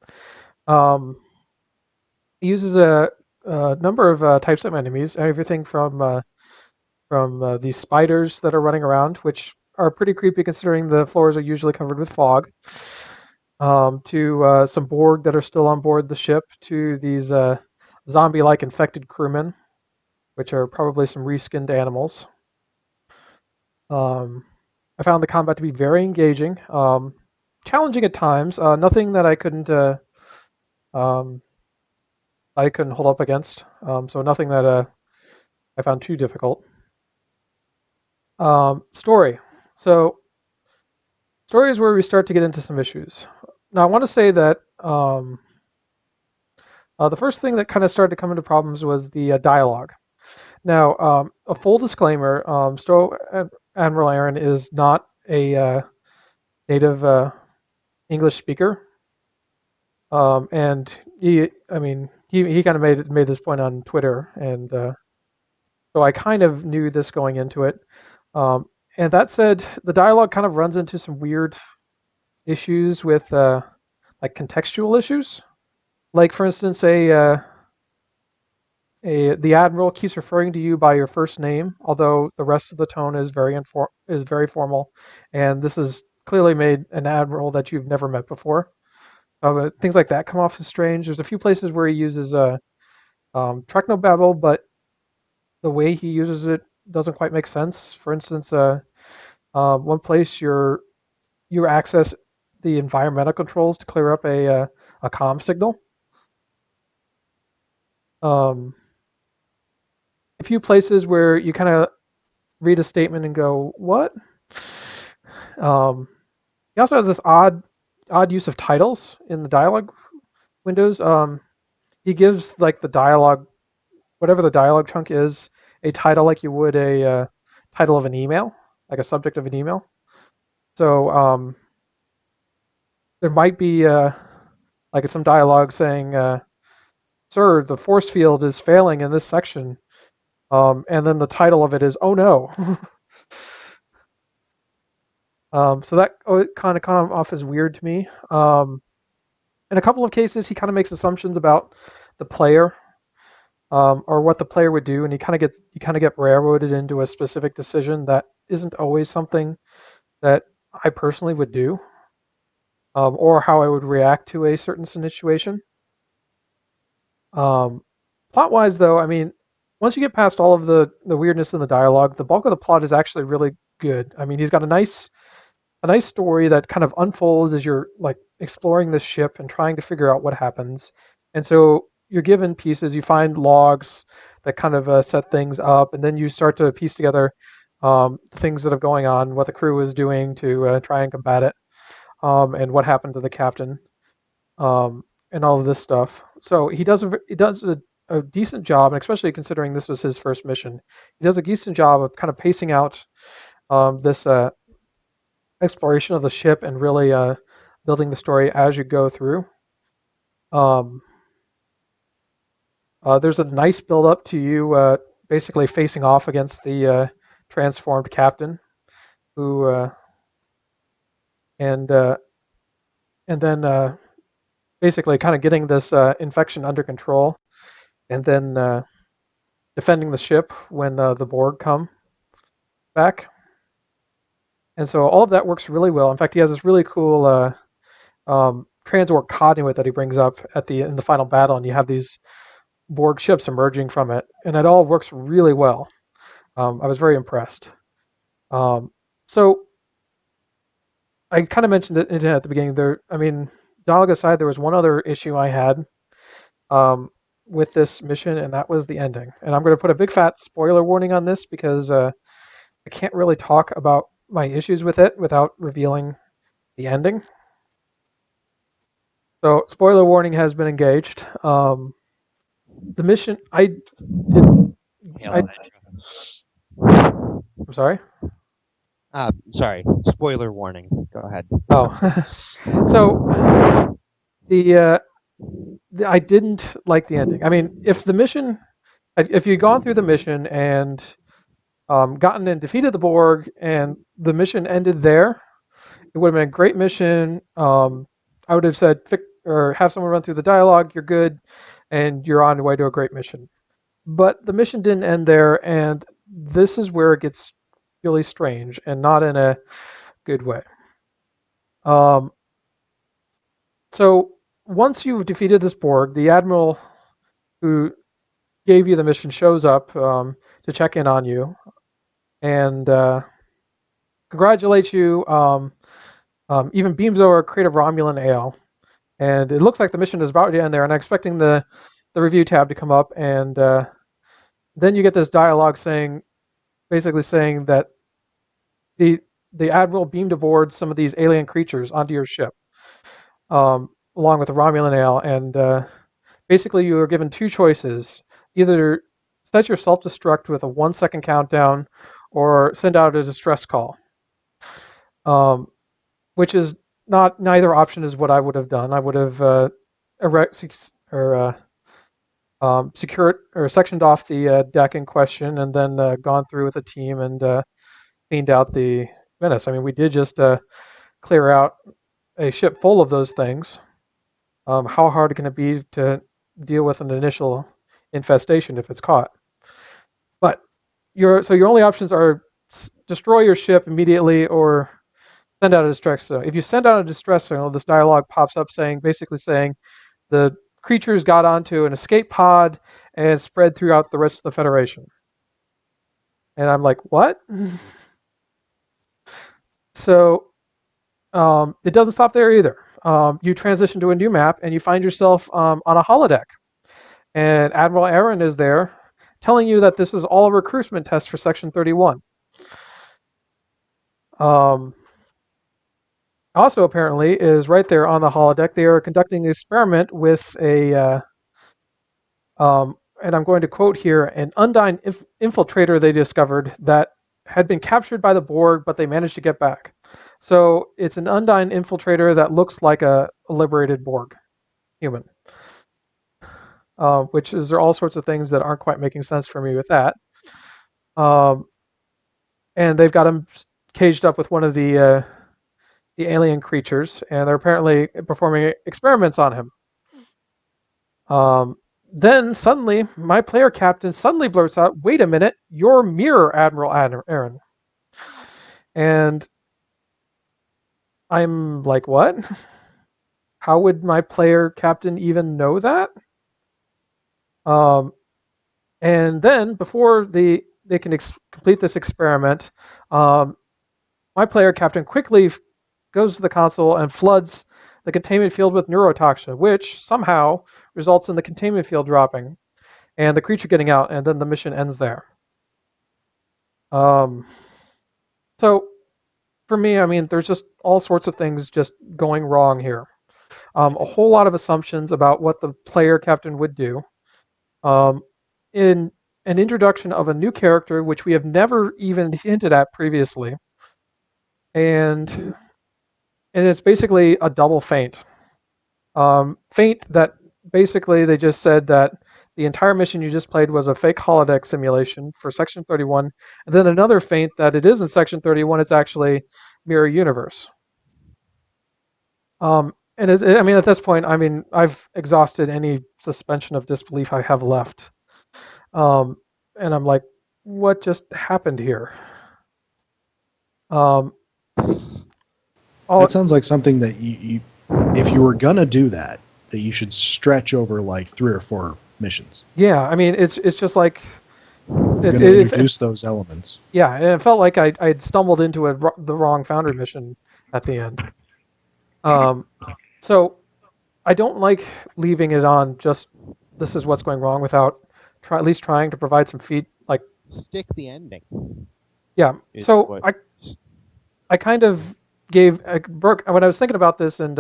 He uses a number of types of enemies, everything from these spiders that are running around, which are pretty creepy considering the floors are usually covered with fog, to some Borg that are still on board the ship, to these zombie-like infected crewmen, which are probably some reskinned animals. I found the combat to be very engaging, challenging at times. Nothing that I couldn't I couldn't hold up against. So nothing that I found too difficult. Story. So story is where we start to get into some issues. Now I want to say that the first thing that kind of started to come into problems was the dialogue. Now, a full disclaimer: STOAdmiralAaron is not a native English speaker, and he kind of made this point on Twitter, and so I kind of knew this going into it. And that said, the dialogue kind of runs into some weird issues with like contextual issues. Like, for instance, the admiral keeps referring to you by your first name, although the rest of the tone is very formal, and this is clearly made an admiral that you've never met before. Things like that come off as strange. There's a few places where he uses technobabble, but the way he uses it doesn't quite make sense. For instance, one place you access the environmental controls to clear up a comm signal. A few places where you kind of read a statement and go, "What?" He also has this odd use of titles in the dialogue windows. He gives like the dialogue, whatever the dialogue chunk is, a title like you would a title of an email, like a subject of an email. So there might be like some dialogue saying, "Sir, the force field is failing in this section." And then the title of it is "Oh no." So that kind of come off as weird to me. In a couple of cases, he kind of makes assumptions about the player, or what the player would do, and you kind of get railroaded into a specific decision that isn't always something that I personally would do, or how I would react to a certain situation. Plot-wise, though, I mean, once you get past all of the weirdness in the dialogue, the bulk of the plot is actually really good. I mean, he's got a nice story that kind of unfolds as you're like exploring this ship and trying to figure out what happens. And so you're given pieces. You find logs that kind of set things up, and then you start to piece together things that are going on, what the crew is doing to try and combat it, and what happened to the captain, and all of this stuff. So he does a decent job, and especially considering this was his first mission, he does a decent job of kind of pacing out this exploration of the ship and really building the story as you go through. There's a nice build up to you basically facing off against the transformed captain, who and then basically kind of getting this infection under control, and then defending the ship when the Borg come back. And so all of that works really well. In fact, he has this really cool transwarp conduit that he brings up in the final battle, and you have these Borg ships emerging from it, and it all works really well. I was very impressed. So I kind of mentioned it at the beginning. Dialogue aside, there was one other issue I had with this mission, and that was the ending. And I'm going to put a big fat spoiler warning on this because I can't really talk about my issues with it without revealing the ending. So, spoiler warning has been engaged. The mission I did. I'm sorry. Sorry. Spoiler warning. Go ahead. Oh, so I didn't like the ending. I mean, if you'd gone through the mission and gotten and defeated the Borg, and the mission ended there, it would have been a great mission. I would have said, or have someone run through the dialogue, you're good, and you're on your way to a great mission. But the mission didn't end there, and this is where it gets really strange, and not in a good way. So once you've defeated this Borg, the Admiral who gave you the mission shows up to check in on you, and congratulates you, even beams over a crate of Romulan ale, and it looks like the mission is about to end there, and I'm expecting the the review tab to come up, and then you get this dialogue basically saying that the admiral beamed aboard some of these alien creatures onto your ship, along with the Romulan ale, and basically you are given two choices: either set your self-destruct with a 1-second countdown, or send out a distress call. Which is not, neither option is what I would have done. I would have secured or sectioned off the deck in question, and then gone through with the team and cleaned out the menace. I mean, we did just clear out a ship full of those things. How hard can it be to deal with an initial infestation if it's caught? But your only options are destroy your ship immediately or send out a distress signal. If you send out a distress signal, this dialogue pops up basically saying the creatures got onto an escape pod and spread throughout the rest of the Federation. And I'm like, what? So it doesn't stop there either. You transition to a new map and you find yourself on a holodeck. And AdmiralAaron is there telling you that this is all a recruitment test for Section 31. Also, apparently, is right there on the holodeck. They are conducting an experiment with and I'm going to quote here, an Undyne infiltrator they discovered that had been captured by the Borg, but they managed to get back. So it's an Undyne infiltrator that looks like a liberated Borg human. Which is, there are all sorts of things that aren't quite making sense for me with that. And they've got him caged up with one of the alien creatures, and they're apparently performing experiments on him. Then suddenly, my player captain suddenly blurts out, "Wait a minute, you're Mirror AdmiralAaron." And I'm like, what? How would my player captain even know that? And then, before they can complete this experiment, my player captain quickly goes to the console and floods the containment field with neurotoxin, which somehow results in the containment field dropping and the creature getting out, and then the mission ends there. So for me, I mean, there's just all sorts of things just going wrong here. A whole lot of assumptions about what the player captain would do. In an introduction of a new character, which we have never even hinted at previously. And it's basically a double feint. Feint that basically they just said that the entire mission you just played was a fake holodeck simulation for Section 31, and then another feint that it isn't Section 31, it's actually Mirror Universe. And I mean, at this point, I mean, I've exhausted any suspension of disbelief I have left. And I'm like, what just happened here? That sounds like something that you if you were gonna do that you should stretch over like 3 or 4 missions. Yeah, I mean, it's just like introduce those elements. Yeah, and it felt like I'd stumbled into the wrong Foundry mission at the end. So I don't like leaving it on just this is what's going wrong without at least trying to provide some stick the ending. Yeah. So I kind of when I was thinking about this and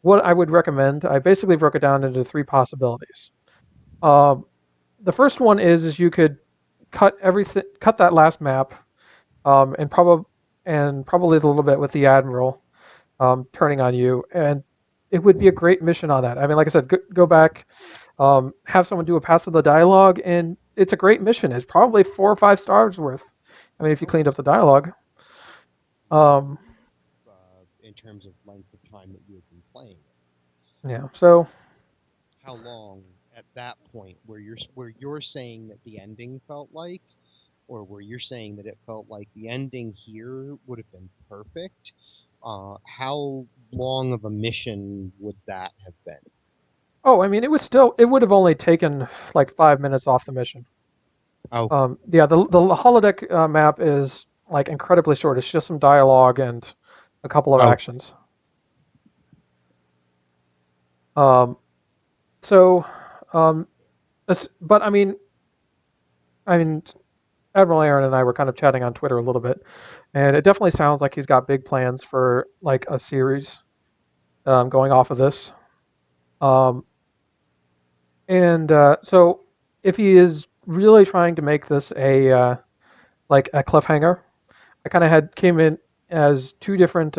what I would recommend, I basically broke it down into 3 possibilities. The first one is you could cut that last map, and probably a little bit with the Admiral turning on you, and it would be a great mission on that. I mean, like I said, go back, have someone do a pass of the dialogue, and it's a great mission. It's probably 4 or 5 stars worth. I mean, if you cleaned up the dialogue. In terms of length of time that you had been playing it. Yeah. So. How long at that point where you're saying that the ending felt like, or where you're saying that it felt like the ending here would have been perfect? How long of a mission would that have been? Oh, I mean, it would have only taken like 5 minutes off the mission. Oh. Yeah, the holodeck map is like incredibly short. It's just some dialogue and a couple of actions. But I mean, Admiral Aaron and I were kind of chatting on Twitter a little bit, and it definitely sounds like he's got big plans for like a series going off of this. Um, and so, if he is really trying to make this a like a cliffhanger, I kind of had came in as two different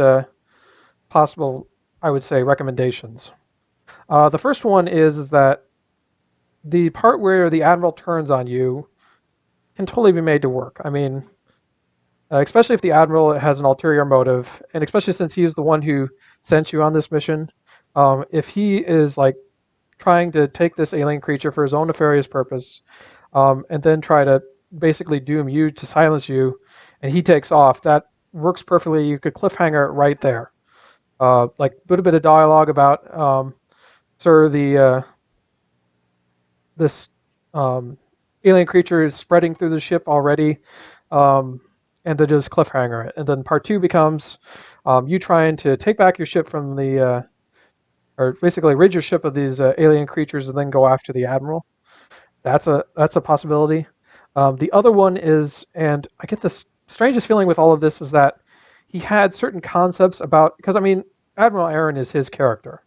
possible, I would say, recommendations. The first one is that the part where the admiral turns on you can totally be made to work. I mean, especially if the admiral has an ulterior motive, and especially since he's the one who sent you on this mission. If he is like trying to take this alien creature for his own nefarious purpose, and then try to basically doom you to silence you, and he takes off, that works perfectly. You could cliffhanger it right there. Like put a bit of dialogue about, sir, this alien creature is spreading through the ship already, and then just cliffhanger it. And then part two becomes you trying to take back your ship from the, or basically rid your ship of these alien creatures, and then go after the admiral. That's a possibility. The other one is, and I get this strangest feeling with all of this, is that he had certain concepts about, because I mean, Admiral Aaron is his character.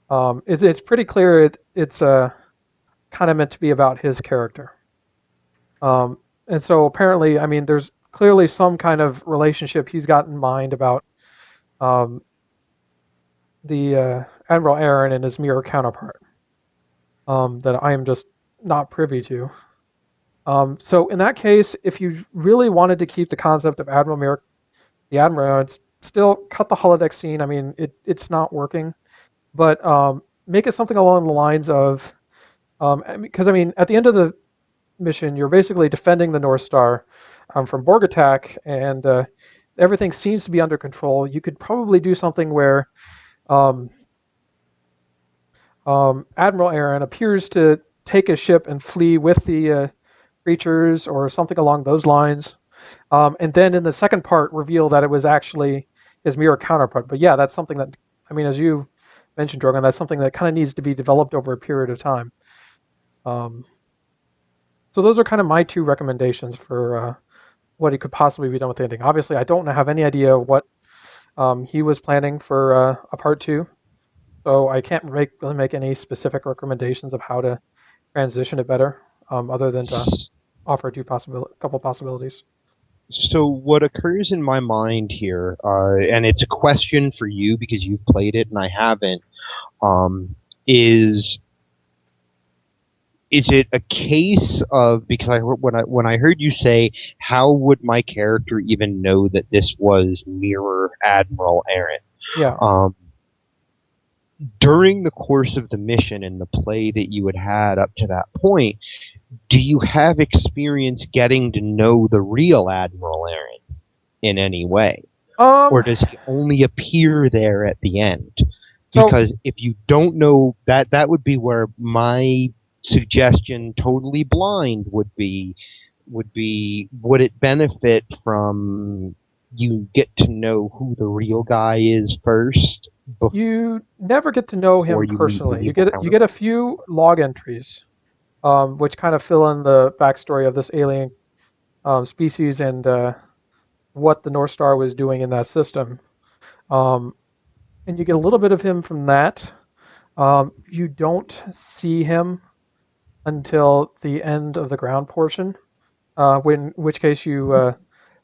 It's pretty clear it's kind of meant to be about his character. And so apparently, I mean, there's clearly some kind of relationship he's got in mind about the Admiral Aaron and his mirror counterpart that I am just not privy to. So in that case, if you really wanted to keep the concept of the Admiral, still cut the holodeck scene. I mean, it's not working, but make it something along the lines of, because I mean, at the end of the mission, you're basically defending the North Star from Borg attack, and everything seems to be under control. You could probably do something where Admiral Aaron appears to take a ship and flee with the creatures, or something along those lines, and then in the second part reveal that it was actually his mirror counterpart. But yeah, that's something that, I mean, as you mentioned, Drogon, that's something that kind of needs to be developed over a period of time. So those are kind of my two recommendations for what he could possibly be done with the ending. Obviously, I don't have any idea what he was planning for a part two, so I can't really make any specific recommendations of how to transition it better, other than to offer a couple possibilities. So what occurs in my mind here, and it's a question for you because you've played it and I haven't, is it a case of, because when I heard you say, how would my character even know that this was Mirror Admiral Aaron? Yeah. During the course of the mission and the play that you had up to that point, do you have experience getting to know the real Admiral Aaron in any way? Or does he only appear there at the end? Because if you don't know, that would be where my suggestion, totally blind, would it benefit from you get to know who the real guy is first? You never get to know him personally. You get a few log entries, which kind of fill in the backstory of this alien species and what the North Star was doing in that system. And you get a little bit of him from that. You don't see him until the end of the ground portion, in which case you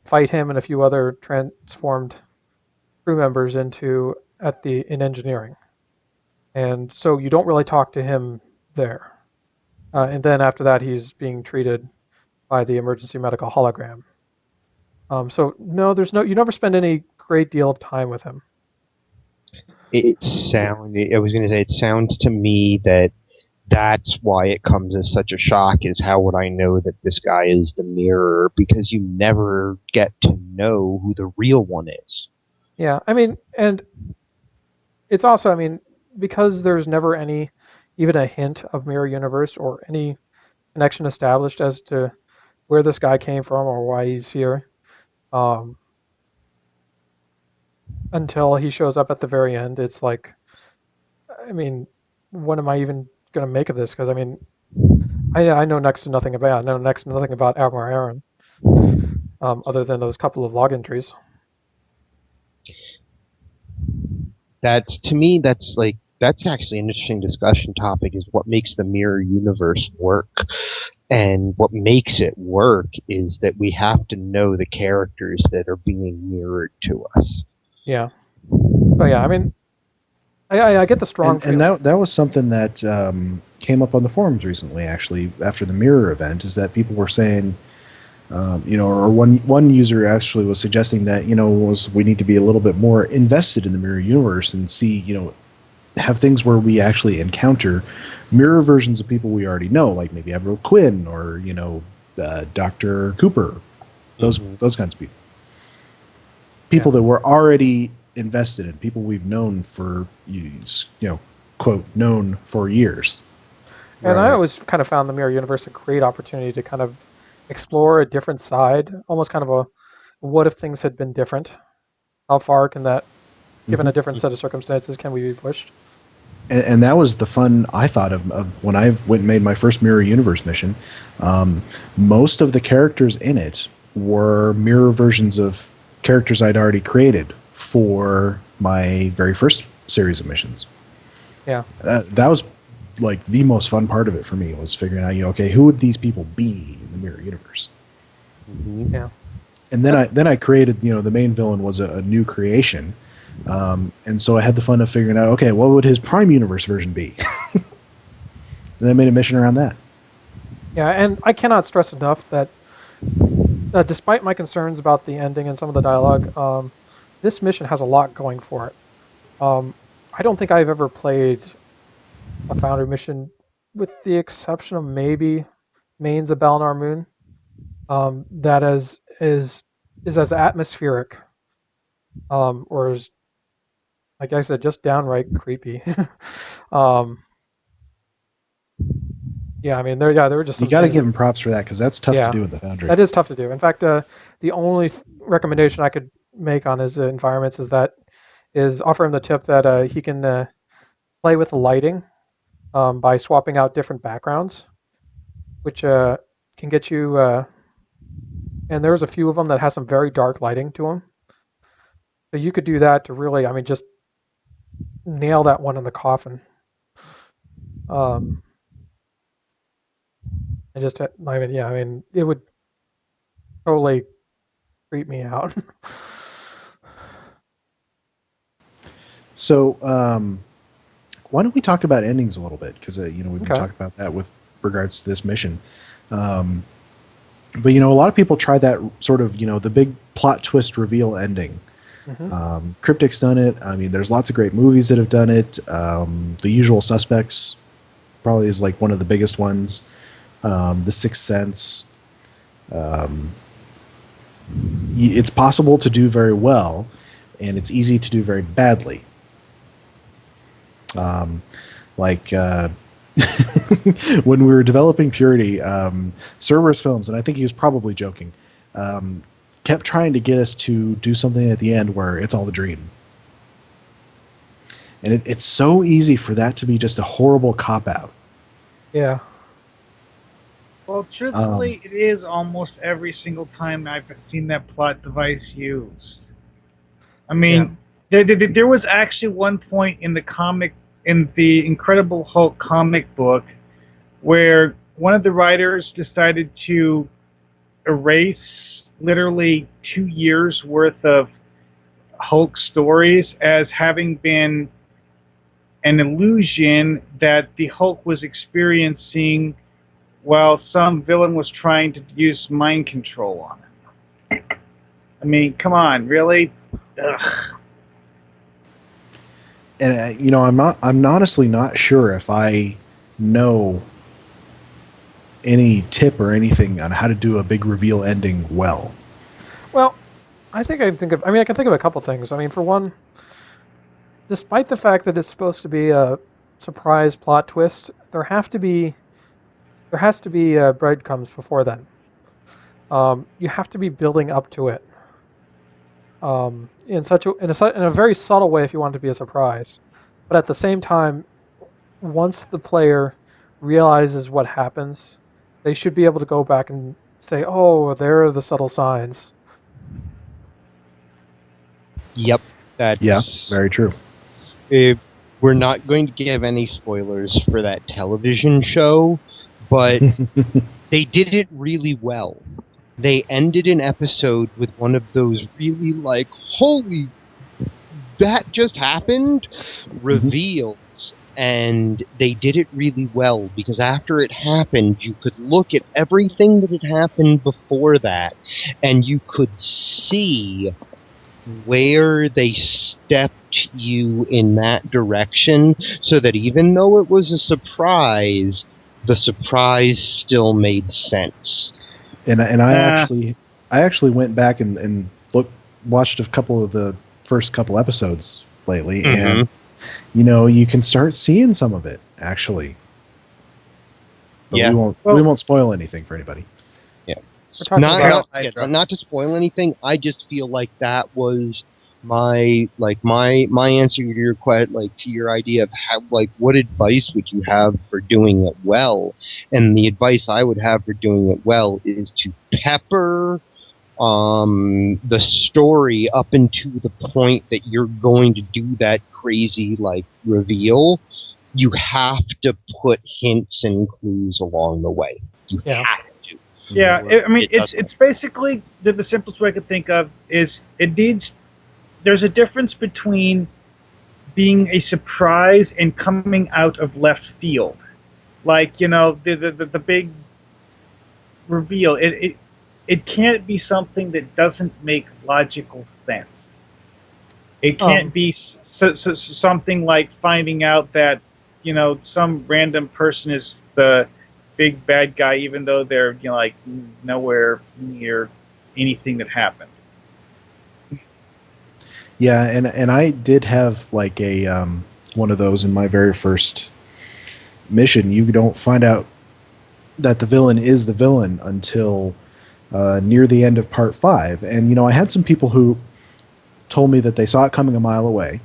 fight him and a few other transformed crew members in engineering. And so you don't really talk to him there. And then after that, he's being treated by the emergency medical hologram. So no, you never spend any great deal of time with him. I was going to say, it sounds to me that's why it comes as such a shock, is how would I know that this guy is the mirror? Because you never get to know who the real one is. Yeah, I mean, and it's also, I mean, because there's never even a hint of mirror universe or any connection established as to where this guy came from or why he's here, until he shows up at the very end. It's like, I mean, what am I even going to make of this, because I mean, I know next to nothing about AdmiralAaron, other than those couple of log entries. That's, to me, that's actually an interesting discussion topic, is what makes the mirror universe work. And what makes it work is that we have to know the characters that are being mirrored to us. Yeah. But yeah, I mean, I get the strong And feeling. that was something that came up on the forums recently, actually, after the mirror event, is that people were saying, or one user actually was suggesting that, we need to be a little bit more invested in the mirror universe and see, have things where we actually encounter mirror versions of people we already know, like maybe Admiral Quinn or, Dr. Cooper, those kinds of people. People that we're already invested in, people we've known for, quote, known for years. And I always kind of found the mirror universe a great opportunity to kind of explore a different side, almost kind of a what if things had been different? How far can that, given a different set of circumstances, can we be pushed? And that was the fun I thought of when I went and made my first Mirror Universe mission. Most of the characters in it were mirror versions of characters I'd already created for my very first series of missions. Yeah. That was like the most fun part of it for me, was figuring out, okay, who would these people be in the Mirror Universe? Mm-hmm. Yeah. And then I created, the main villain was a new creation. And so I had the fun of figuring out, okay, what would his Prime Universe version be? And then I made a mission around that. Yeah, and I cannot stress enough that despite my concerns about the ending and some of the dialogue, this mission has a lot going for it. I don't think I've ever played a Foundry mission, with the exception of maybe Mains of Balinar Moon, that is as atmospheric, or is, like I said, just downright creepy. Yeah, I mean, there were just. You got to give him props for that, because that's tough to do in the Foundry. That is tough to do. In fact, the only recommendation I could make on his environments is offer him the tip that he can play with the lighting by swapping out different backgrounds, which can get you. And there's a few of them that has some very dark lighting to them. So you could do that to really, I mean, just nail that one in the coffin. It would totally creep me out. So, why don't we talk about endings a little bit? Because we've been talking about that with regards to this mission. But a lot of people try that sort of the big plot twist reveal ending. Mm-hmm. Cryptic's done it. I mean, there's lots of great movies that have done it. The Usual Suspects probably is like one of the biggest ones. The Sixth Sense. It's possible to do very well, and it's easy to do very badly. When we were developing Purity, Cerberus Films, and I think he was probably joking, kept trying to get us to do something at the end where it's all a dream. And it's so easy for that to be just a horrible cop-out. Yeah. Well, truthfully, it is almost every single time I've seen that plot device used. I mean, there was actually one point in the Incredible Hulk comic book where one of the writers decided to erase literally 2 years worth of Hulk stories as having been an illusion that the Hulk was experiencing while some villain was trying to use mind control on him. I mean, come on, really? Ugh. And I'm honestly not sure if I know any tip or anything on how to do a big reveal ending well. Well, I can think of a couple things. I mean, for one, despite the fact that it's supposed to be a surprise plot twist, there has to be breadcrumbs before then. You have to be building up to it in a very subtle way if you want it to be a surprise. But at the same time, once the player realizes what happens, they should be able to go back and say, "Oh, there are the subtle signs." Yep, Yeah, that's very true. we're not going to give any spoilers for that television show, but they did it really well. They ended an episode with one of those really like, holy, that just happened reveals. And they did it really well because after it happened, you could look at everything that had happened before that and you could see where they stepped you in that direction so that even though it was a surprise, the surprise still made sense. And I actually went back and watched a couple of the first couple episodes lately, and you can start seeing some of it actually. But Yeah. we won't spoil anything for anybody. Yeah. We're talking about Not to spoil anything. I just feel like that was my answer to your to your idea of how, like, what advice would you have for doing it well? And the advice I would have for doing it well is to pepper the story up into the point that you're going to do that crazy like reveal. You have to put hints and clues along the way. You have to. Yeah, it's basically the simplest way I could think of is there's a difference between being a surprise and coming out of left field. Like, the big reveal. It can't be something that doesn't make logical sense. It can't be something like finding out that, some random person is the big bad guy, even though they're, like nowhere near anything that happened. Yeah, and I did have like a one of those in my very first mission. You don't find out that the villain is the villain until near the end of part 5. And I had some people who told me that they saw it coming a mile away,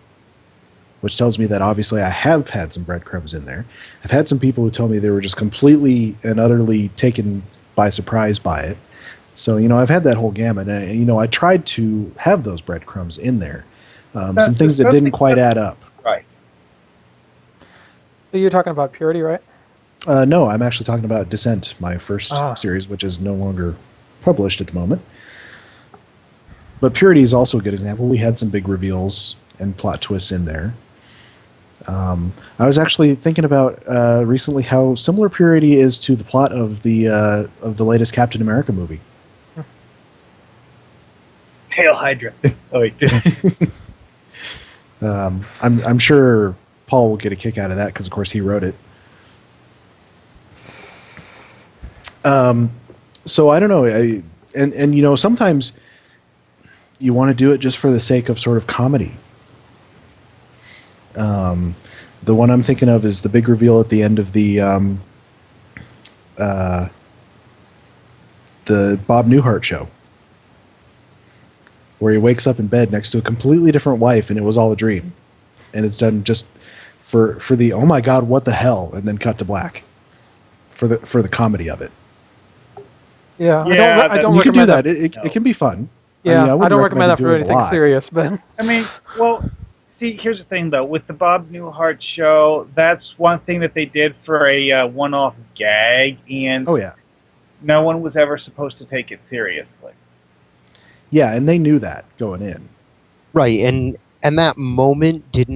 which tells me that obviously I have had some breadcrumbs in there. I've had some people who told me they were just completely and utterly taken by surprise by it. So, I've had that whole gamut. And, I tried to have those breadcrumbs in there. Some things that didn't quite add up. Right. So you're talking about Purity, right? No, I'm actually talking about Descent, my first series, which is no longer published at the moment. But Purity is also a good example. We had some big reveals and plot twists in there. I was actually thinking about recently how similar Purity is to the plot of the latest Captain America movie. Hail Hydra. Oh, wait. I'm sure Paul will get a kick out of that because, of course, he wrote it. So I don't know, and sometimes you want to do it just for the sake of sort of comedy. The one I'm thinking of is the big reveal at the end of the Bob Newhart show, where he wakes up in bed next to a completely different wife, and it was all a dream, and it's done just for the oh my god, what the hell, and then cut to black for the comedy of it. Yeah, I don't you can do recommend that. It can be fun. Yeah, I don't recommend that for doing it a anything lot. serious, but See, here's the thing, though. With the Bob Newhart show, that's one thing that they did for a one-off gag, and no one was ever supposed to take it seriously. Yeah, and they knew that going in. Right, and that moment did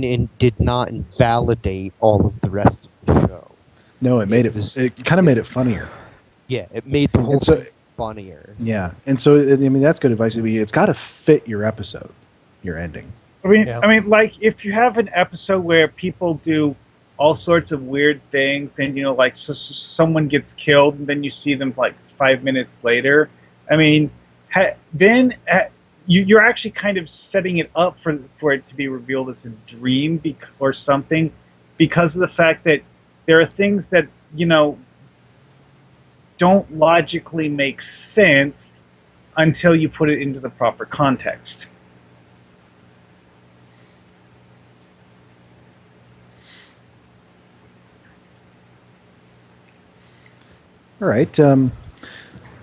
not invalidate all of the rest of the show. No, it kind of made it funnier. Yeah, it made the whole thing funnier. Yeah, and so that's good advice. It's got to fit your episode, your ending. I mean, like if you have an episode where people do all sorts of weird things, and like someone gets killed, and then you see them like 5 minutes later. I mean, then you're actually kind of setting it up for it to be revealed as a dream or something, because of the fact that there are things that don't logically make sense until you put it into the proper context. All right.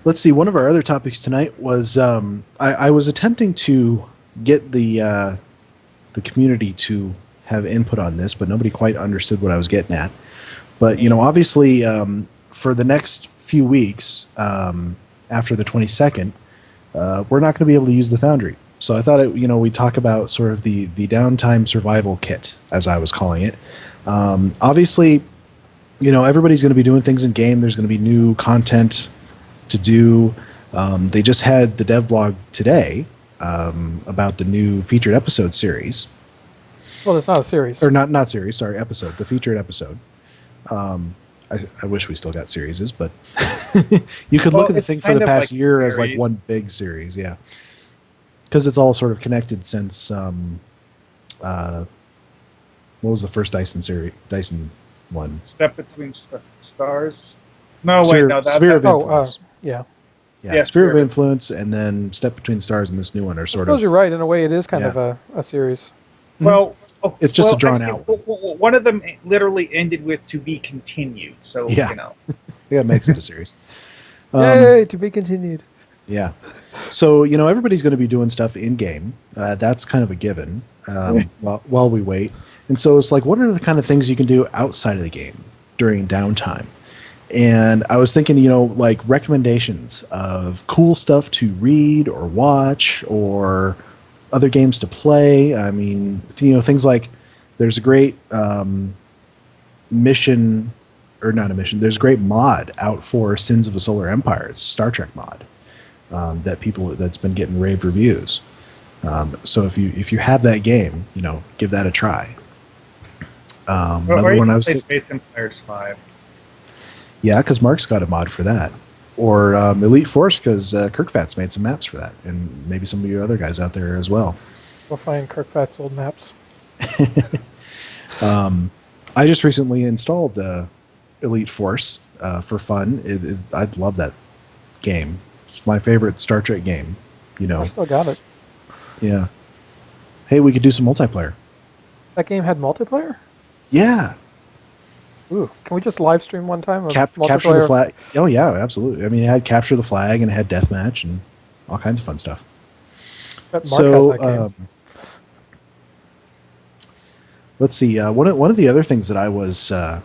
Let's see. One of our other topics tonight was I was attempting to get the community to have input on this, but nobody quite understood what I was getting at. But obviously, for the next few weeks after the 22nd, we're not going to be able to use the Foundry. So I thought we'd talk about sort of the downtime survival kit, as I was calling it. Obviously, everybody's going to be doing things in game. There's going to be new content to do. They just had the dev blog today about the new featured episode series. Well, it's not a series. Or not series, sorry, episode. The featured episode. I wish we still got series, but you could look at the thing for the past year as like one big series, yeah. Because it's all sort of connected since what was the first Dyson one? Step Between Stars? No, wait, no. Sphere of Influence. Yeah. Yeah, Sphere of Influence and then Step Between Stars and this new one are sort of... I suppose you're right. In a way, it is kind of a series. Well... It's just a drawn out one. One of them literally ended with "to be continued," so yeah, it makes it a series. Yay, to be continued. Yeah, so everybody's going to be doing stuff in game. That's kind of a given. While we wait, and so it's like, what are the kind of things you can do outside of the game during downtime? And I was thinking, like recommendations of cool stuff to read or watch or other games to play. I mean, things like there's a great mission, or not a mission. There's a great mod out for Sins of a Solar Empire. It's a Star Trek mod that's been getting rave reviews. So if you have that game, give that a try. Another one I was Space Empires 5. Yeah, because Mark's got a mod for that. Or Elite Force, because Kirkfat's made some maps for that, and maybe some of you other guys out there as well. We'll find Kirkfat's old maps. I just recently installed Elite Force for fun. I love that game. It's my favorite Star Trek game. I still got it. Yeah. Hey, we could do some multiplayer. That game had multiplayer? Yeah. Ooh, can we just live stream one time? Capture the flag. Oh yeah, absolutely. I mean, it had capture the flag and it had deathmatch and all kinds of fun stuff. Mark has that game. Let's see. One of the other things that I was going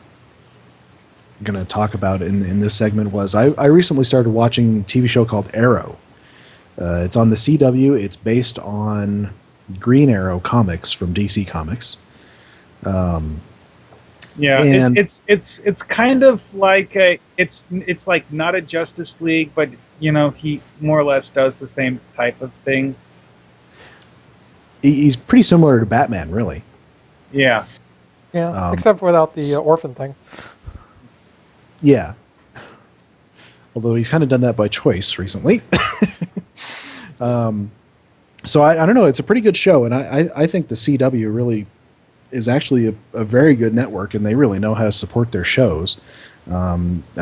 to talk about in this segment was I recently started watching a TV show called Arrow. It's on the CW. It's based on Green Arrow comics from DC Comics. Yeah, and it's kind of like it's like not a Justice League, but he more or less does the same type of thing. He's pretty similar to Batman, really. Yeah. Yeah, except without the orphan thing. Yeah. Although he's kind of done that by choice recently. So I don't know. It's a pretty good show, and I think the CW really is actually a very good network, and they really know how to support their shows. I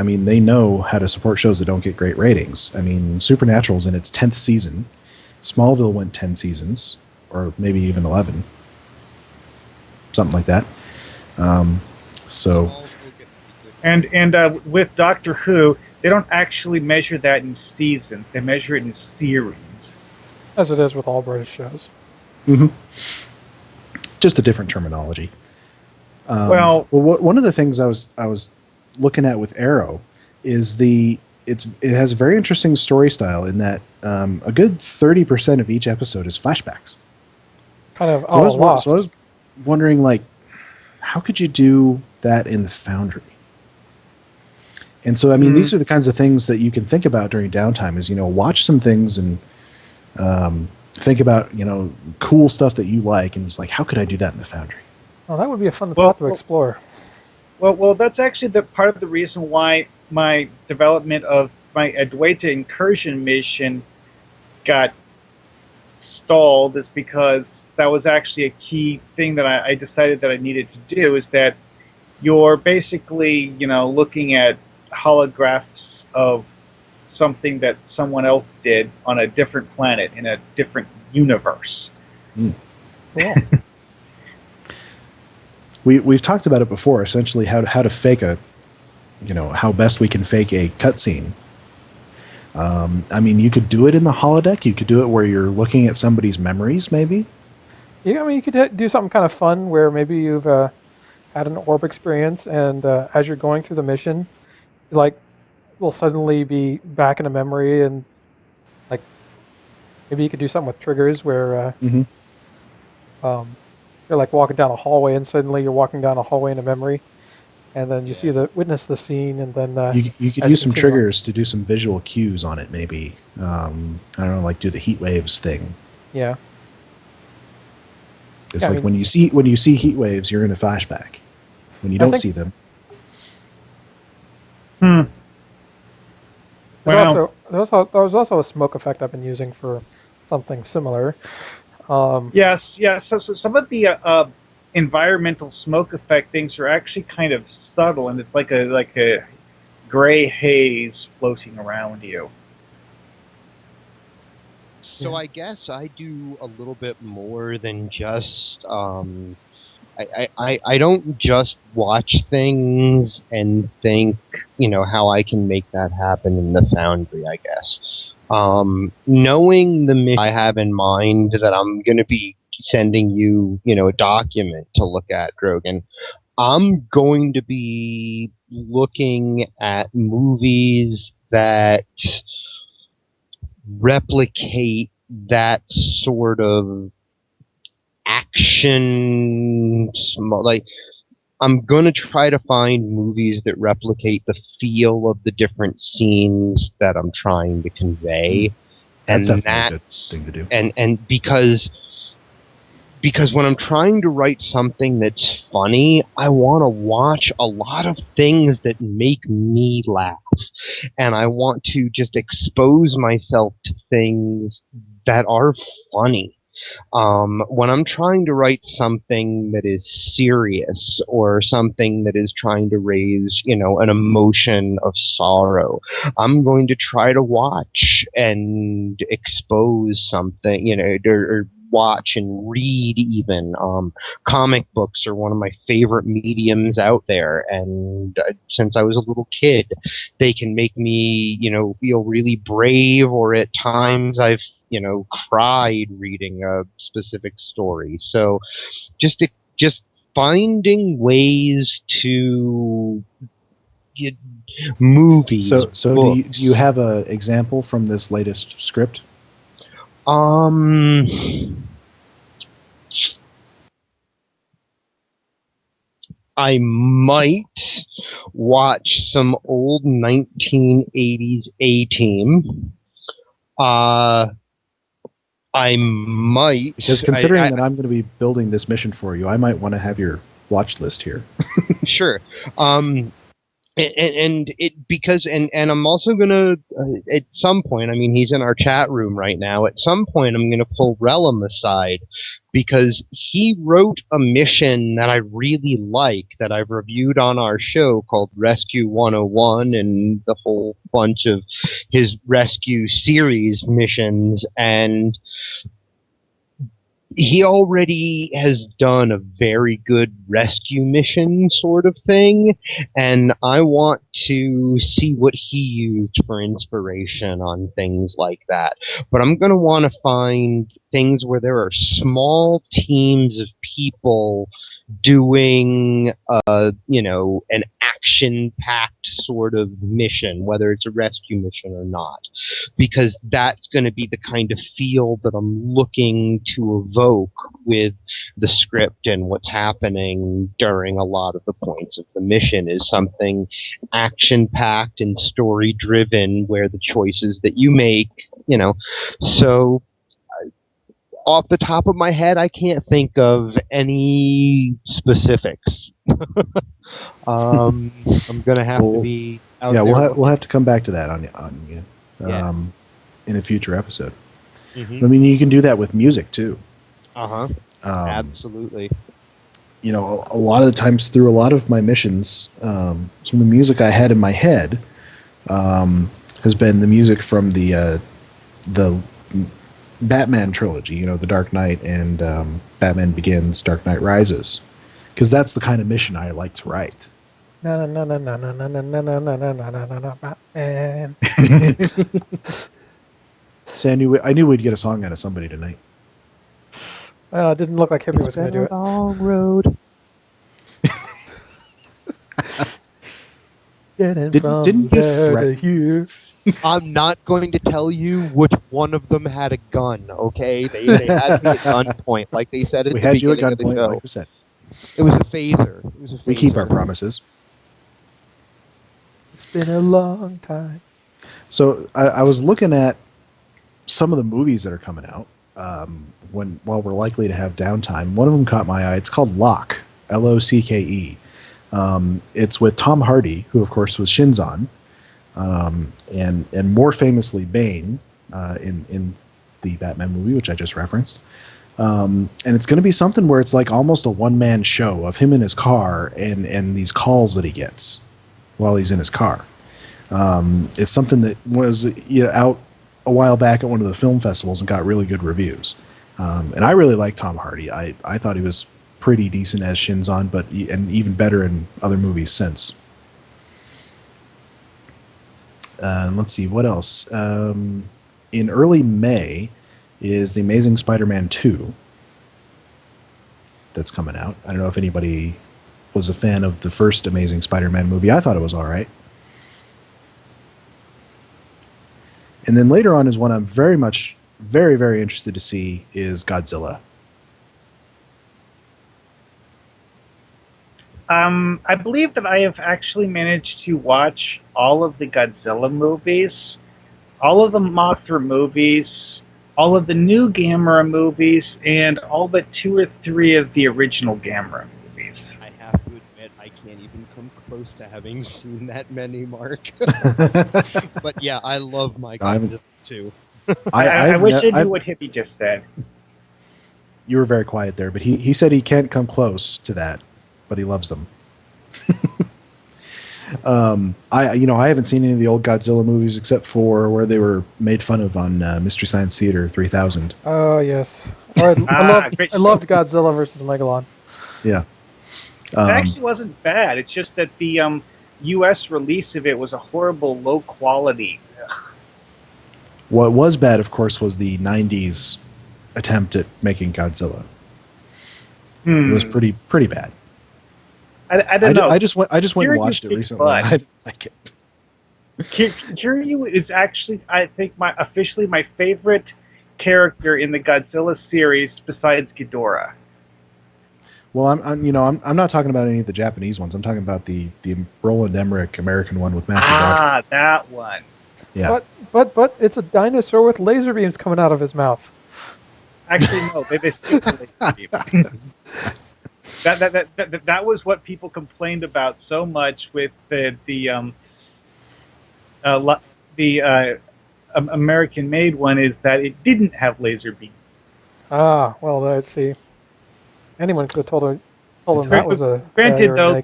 mean, they know how to support shows that don't get great ratings. I mean, Supernatural's in its 10th season. Smallville went 10 seasons, or maybe even 11. Something like that. And with Doctor Who, they don't actually measure that in seasons. They measure it in series. As it is with all British shows. Mm-hmm. Just a different terminology. One of the things I was looking at with Arrow is it has a very interesting story style in that a good 30% of each episode is flashbacks. Kind of Lost. So I was wondering, like, how could you do that in the Foundry? And so, I mean, these are the kinds of things that you can think about during downtime is, watch some things and think about, cool stuff that you like, and it's like, how could I do that in the Foundry? Oh, that would be a fun thought to explore. Well, that's actually the part of the reason why my development of my Adwaita incursion mission got stalled, is because that was actually a key thing that I decided that I needed to do, is that you're basically, looking at holographs of something that someone else did on a different planet in a different universe. Cool. We've talked about it before, essentially how to fake a how best we can fake a cutscene. I mean, you could do it in the holodeck. You could do it where you're looking at somebody's memories, maybe. Yeah, I mean, you could do something kind of fun where maybe you've had an orb experience, and as you're going through the mission, you, like, will suddenly be back in a memory, and like maybe you could do something with triggers where Hmm. you're like walking down a hallway, and suddenly you're walking down a hallway in a memory, and then you see witness the scene, and then You could as you use some continue on- triggers to do some visual cues on it, maybe. I don't know, like do the heat waves thing. Yeah, It's Yeah, I like mean- when you see heat waves, you're in a flashback. When you I don't think- see them, Hmm. Well, There's also a smoke effect I've been using for something similar. yes, yeah. So some of the environmental smoke effect things are actually kind of subtle, and it's like a gray haze floating around you. So I guess I do a little bit more than just I don't just watch things and think, how I can make that happen in the Foundry, I guess. Knowing the mission I have in mind that I'm going to be sending you, a document to look at, Drogan, I'm going to be looking at movies that replicate that sort of action, like I'm going to try to find movies that replicate the feel of the different scenes that I'm trying to convey. that's And definitely a good that's thing to do. and because when I'm trying to write something that's funny, I want to watch a lot of things that make me laugh. And I want to just expose myself to things that are funny. When I'm trying to write something that is serious or something that is trying to raise, an emotion of sorrow, I'm going to try to watch and expose something, or watch and read even. Comic books are one of my favorite mediums out there, and since I was a little kid, they can make me, feel really brave, or at times I've cried reading a specific story. So just finding ways to get movies. So do books. you have an example from this latest script? I might watch some old 1980s A-Team. I might. Because considering that I'm going to be building this mission for you, I might want to have your watch list here. Sure. And I'm also gonna at some point. I mean, he's in our chat room right now. At some point, I'm gonna pull Relum aside because he wrote a mission that I really like that I've reviewed on our show called Rescue 101 and the whole bunch of his rescue series missions, and he already has done a very good rescue mission sort of thing, and I want to see what he used for inspiration on things like that. But I'm going to want to find things where there are small teams of people doing an action-packed sort of mission, whether it's a rescue mission or not, because that's going to be the kind of feel that I'm looking to evoke with the script, and what's happening during a lot of the points of the mission is something action-packed and story-driven, where the choices that you make, so off the top of my head, I can't think of any specifics. I'm gonna have to be out there. We'll have to come back to that on you Yeah. in a future episode. Mm-hmm. I mean, you can do that with music too. Absolutely. A lot of the times through a lot of my missions, some of the music I had in my head has been the music from the Batman trilogy, The Dark Knight and Batman Begins, Dark Knight Rises, because that's the kind of mission I like to write. Na na na na na na na na na na na na na na na Batman. See, I knew we'd get a song out of somebody tonight. Well, it didn't look like Hippie was going to do it. Long road. Getting Didn't from you there to threaten? here. I'm not going to tell you which one of them had a gun, okay? They had me at gunpoint, like they said at We the had you at beginning of the gunpoint, show. like we said. It was a phaser. It was a phaser. We keep our promises. It's been a long time. So I was looking at some of the movies that are coming out while we're likely to have downtime. One of them caught my eye. It's called Locke, Locke. It's with Tom Hardy, who of course was Shinzon, and more famously Bane in the Batman movie, which I just referenced. And it's going to be something where it's like almost a one-man show of him in his car and these calls that he gets while he's in his car. It's something that was out a while back at one of the film festivals and got really good reviews. And I really like Tom Hardy. I thought he was pretty decent as Shinzon, and even better in other movies since. Let's see, what else? In early May is The Amazing Spider-Man 2 that's coming out. I don't know if anybody was a fan of the first Amazing Spider-Man movie. I thought it was all right. And then later on is one I'm very, very interested to see is Godzilla. I believe that I have actually managed to watch all of the Godzilla movies, all of the Mothra movies, all of the new Gamera movies, and all but 2 or 3 of the original Gamera movies. I have to admit, I can't even come close to having seen that many, Mark. But yeah, I love my Godzilla too. I wish I knew what Hippie just said. You were very quiet there, but he said he can't come close to that, but he loves them. I haven't seen any of the old Godzilla movies except for where they were made fun of on Mystery Science Theater 3000. Oh, yes. I loved Godzilla versus Megalon. Yeah. It actually wasn't bad. It's just that the U.S. release of it was a horrible, low quality. What was bad, of course, was the 90s attempt at making Godzilla. It was pretty bad. I don't know. I just went and watched it recently. I didn't like it. Kiryu is actually, I think, officially my favorite character in the Godzilla series besides Ghidorah. Well, I'm not talking about any of the Japanese ones. I'm talking about the Roland Emmerich American one with Matthew Broderick. That one. Yeah. But it's a dinosaur with laser beams coming out of his mouth. Actually, no. They stick to laser beams. That was what people complained about so much with the American-made one, is that it didn't have laser beams. Ah, well, let's see. Anyone could have told him that was a. Granted, though,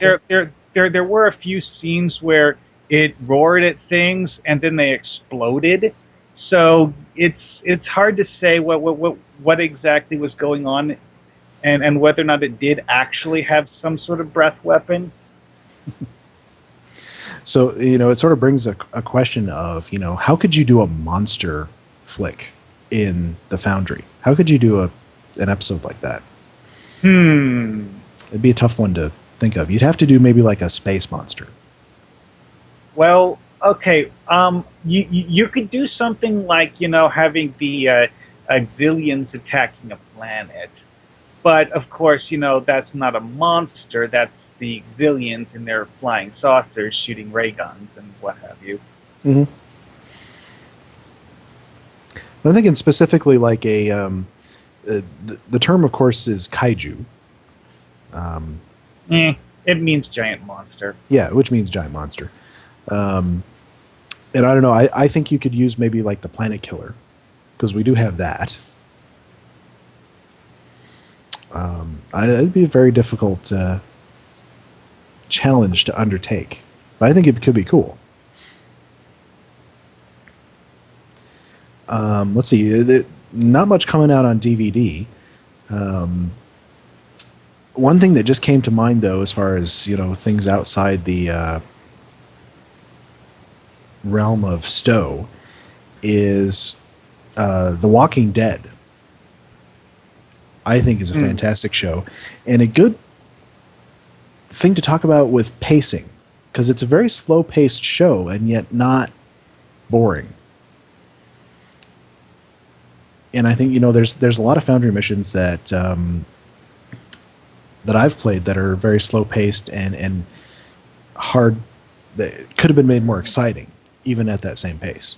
there were a few scenes where it roared at things and then they exploded. So it's hard to say what exactly was going on, and whether or not it did actually have some sort of breath weapon. So, it sort of brings a question of, how could you do a monster flick in the Foundry? How could you do an episode like that? It'd be a tough one to think of. You'd have to do maybe like a space monster. Well, okay. You could do something like, having the Xilians attacking a planet. But, of course, that's not a monster. That's the Xilians in their flying saucers shooting ray guns and what have you. Mm-hmm. I'm thinking specifically like the term, of course, is kaiju. It means giant monster. Yeah, which means giant monster. And I don't know, I think you could use maybe like the Planet Killer, because we do have that. It'd be a very difficult challenge to undertake, but I think it could be cool. Let's see, not much coming out on DVD. One thing that just came to mind, though, as far as things outside the realm of Stowe, is The Walking Dead. I think is a fantastic show, and a good thing to talk about with pacing, because it's a very slow-paced show and yet not boring. And I think there's a lot of Foundry missions that I've played that are very slow-paced and hard, that could have been made more exciting even at that same pace.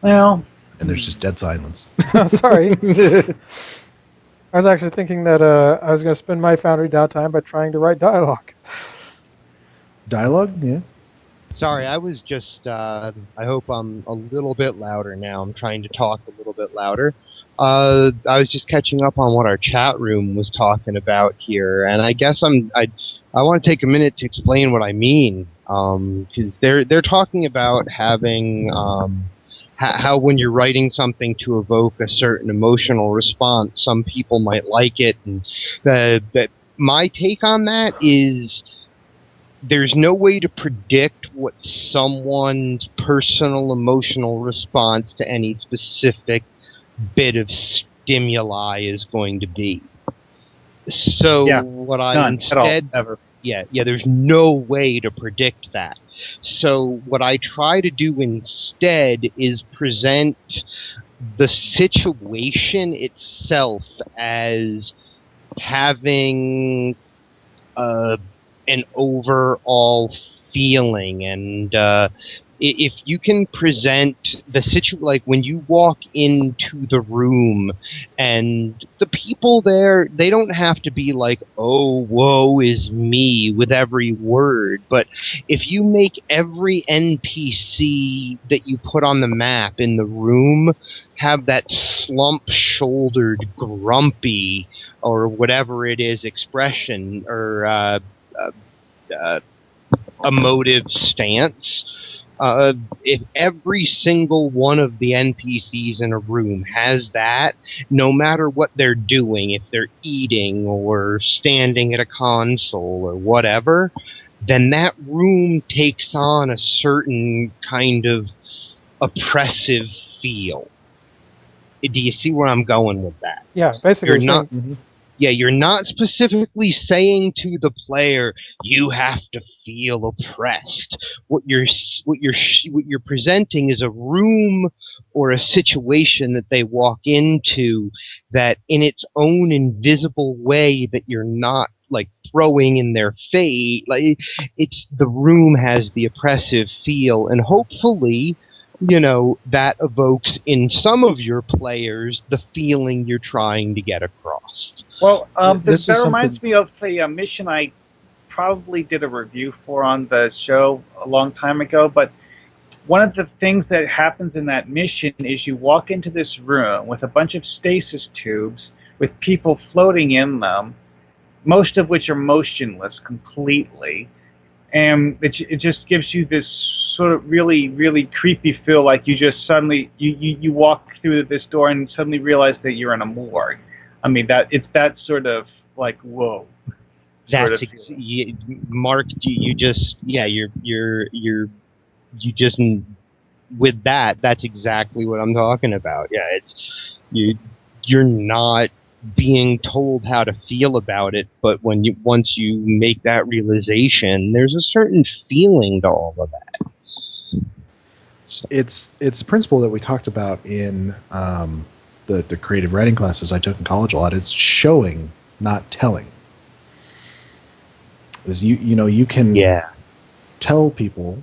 Well, And there's just dead silence. Sorry. I was actually thinking that I was going to spend my Foundry downtime by trying to write dialogue. Dialogue? Yeah. Sorry, I was just, I hope I'm a little bit louder now. I'm trying to talk a little bit louder. I was just catching up on what our chat room was talking about here, and I guess I want to take a minute to explain what I mean, because they're talking about having, how when you're writing something to evoke a certain emotional response, some people might like it, and that my take on that is there's no way to predict what someone's personal emotional response to any specific bit of stimuli is going to be. So what I none instead at all, ever. Yeah, there's no way to predict that. So what I try to do instead is present the situation itself as having an overall feeling, and if you can present the situation, like when you walk into the room and the people there, they don't have to be like, oh, woe is me with every word, but if you make every NPC that you put on the map in the room have that slump-shouldered, grumpy, or whatever it is, expression, or emotive stance, if every single one of the NPCs in a room has that, no matter what they're doing, if they're eating or standing at a console or whatever, then that room takes on a certain kind of oppressive feel. Do you see where I'm going with that? Yeah, basically. You're not. Yeah, you're not specifically saying to the player you have to feel oppressed. What you're presenting is a room or a situation that they walk into that, in its own invisible way, that you're not like throwing in their face. Like, it's the room has the oppressive feel, and hopefully, that evokes in some of your players the feeling you're trying to get across. Well, This that is reminds me of the mission I probably did a review for on the show a long time ago, but one of the things that happens in that mission is you walk into this room with a bunch of stasis tubes with people floating in them, most of which are motionless completely, and it just gives you this sort of really, really creepy feel, like you just suddenly you walk through this door and suddenly realize that you're in a morgue. I mean, it's that sort of like, whoa. That's Mark. You just with that. That's exactly what I'm talking about. Yeah, it's you're not being told how to feel about it, but once you make that realization, there's a certain feeling to all of that. It's a principle that we talked about in the creative writing classes I took in college a lot. It's showing, not telling. Is you can tell people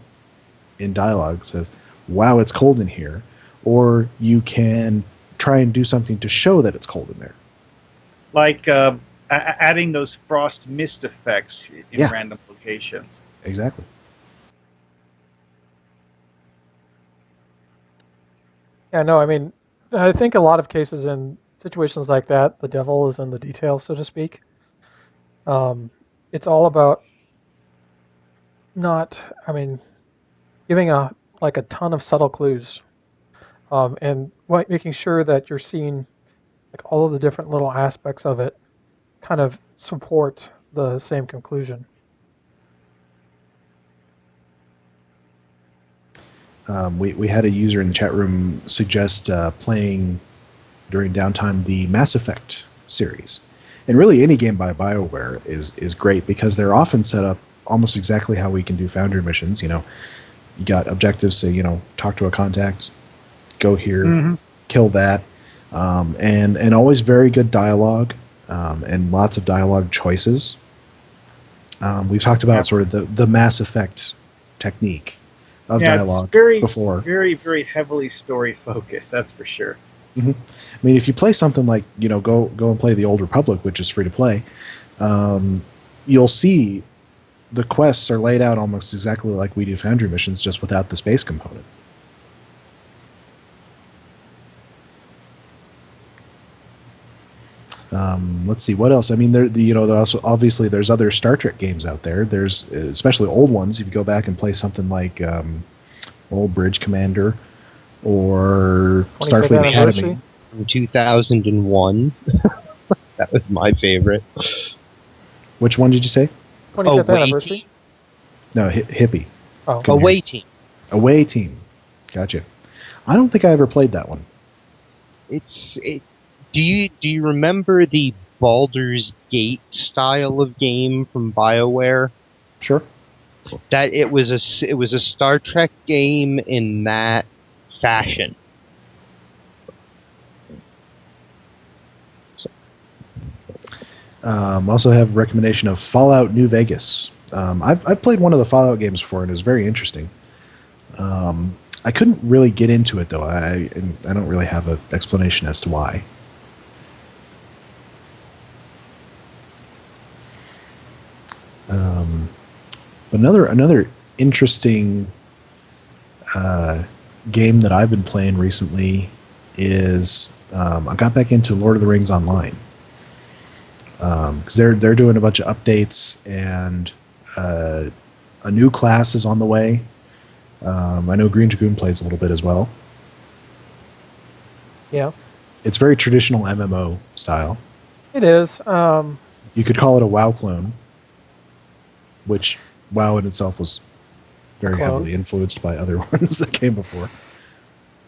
in dialogue, says, wow, it's cold in here, or you can try and do something to show that it's cold in there. Like adding those frost mist effects in random locations. Exactly. Yeah, no, I mean, I think a lot of cases in situations like that, the devil is in the details, so to speak. It's all about giving a ton of subtle clues. and making sure that you're seeing like all of the different little aspects of it kind of support the same conclusion. We had a user in the chat room suggest playing during downtime the Mass Effect series. And really any game by BioWare is great because they're often set up almost exactly how we can do Foundry missions. You got objectives, so, talk to a contact, go here, kill that, and always very good dialogue and lots of dialogue choices. We've talked about sort of the Mass Effect technique of dialogue before. Very, very heavily story focused, that's for sure. I mean, if you play something like, go and play the Old Republic, which is free to play, you'll see the quests are laid out almost exactly like we do Foundry missions, just without the space component. Let's see what else. I mean, also, there's other Star Trek games out there. There's especially old ones. If you go back and play something like Old Bridge Commander or Starfleet Academy. In 2001. That was my favorite. Which one did you say? 25th anniversary? No, Hippie. Oh. Away Team. Away Team. Gotcha. I don't think I ever played that one. Do you remember the Baldur's Gate style of game from BioWare? Sure. That it was a Star Trek game in that fashion. Also have recommendation of Fallout New Vegas. I've played one of the Fallout games before and it was very interesting. I couldn't really get into it though. I don't really have an explanation as to why. But another interesting game that I've been playing recently is I got back into Lord of the Rings Online because they're doing a bunch of updates and a new class is on the way. I know Green Dragoon plays a little bit as well. Yeah, it's very traditional MMO style. It is. You could call it a WoW clone, which WoW in itself was very heavily influenced by other ones that came before.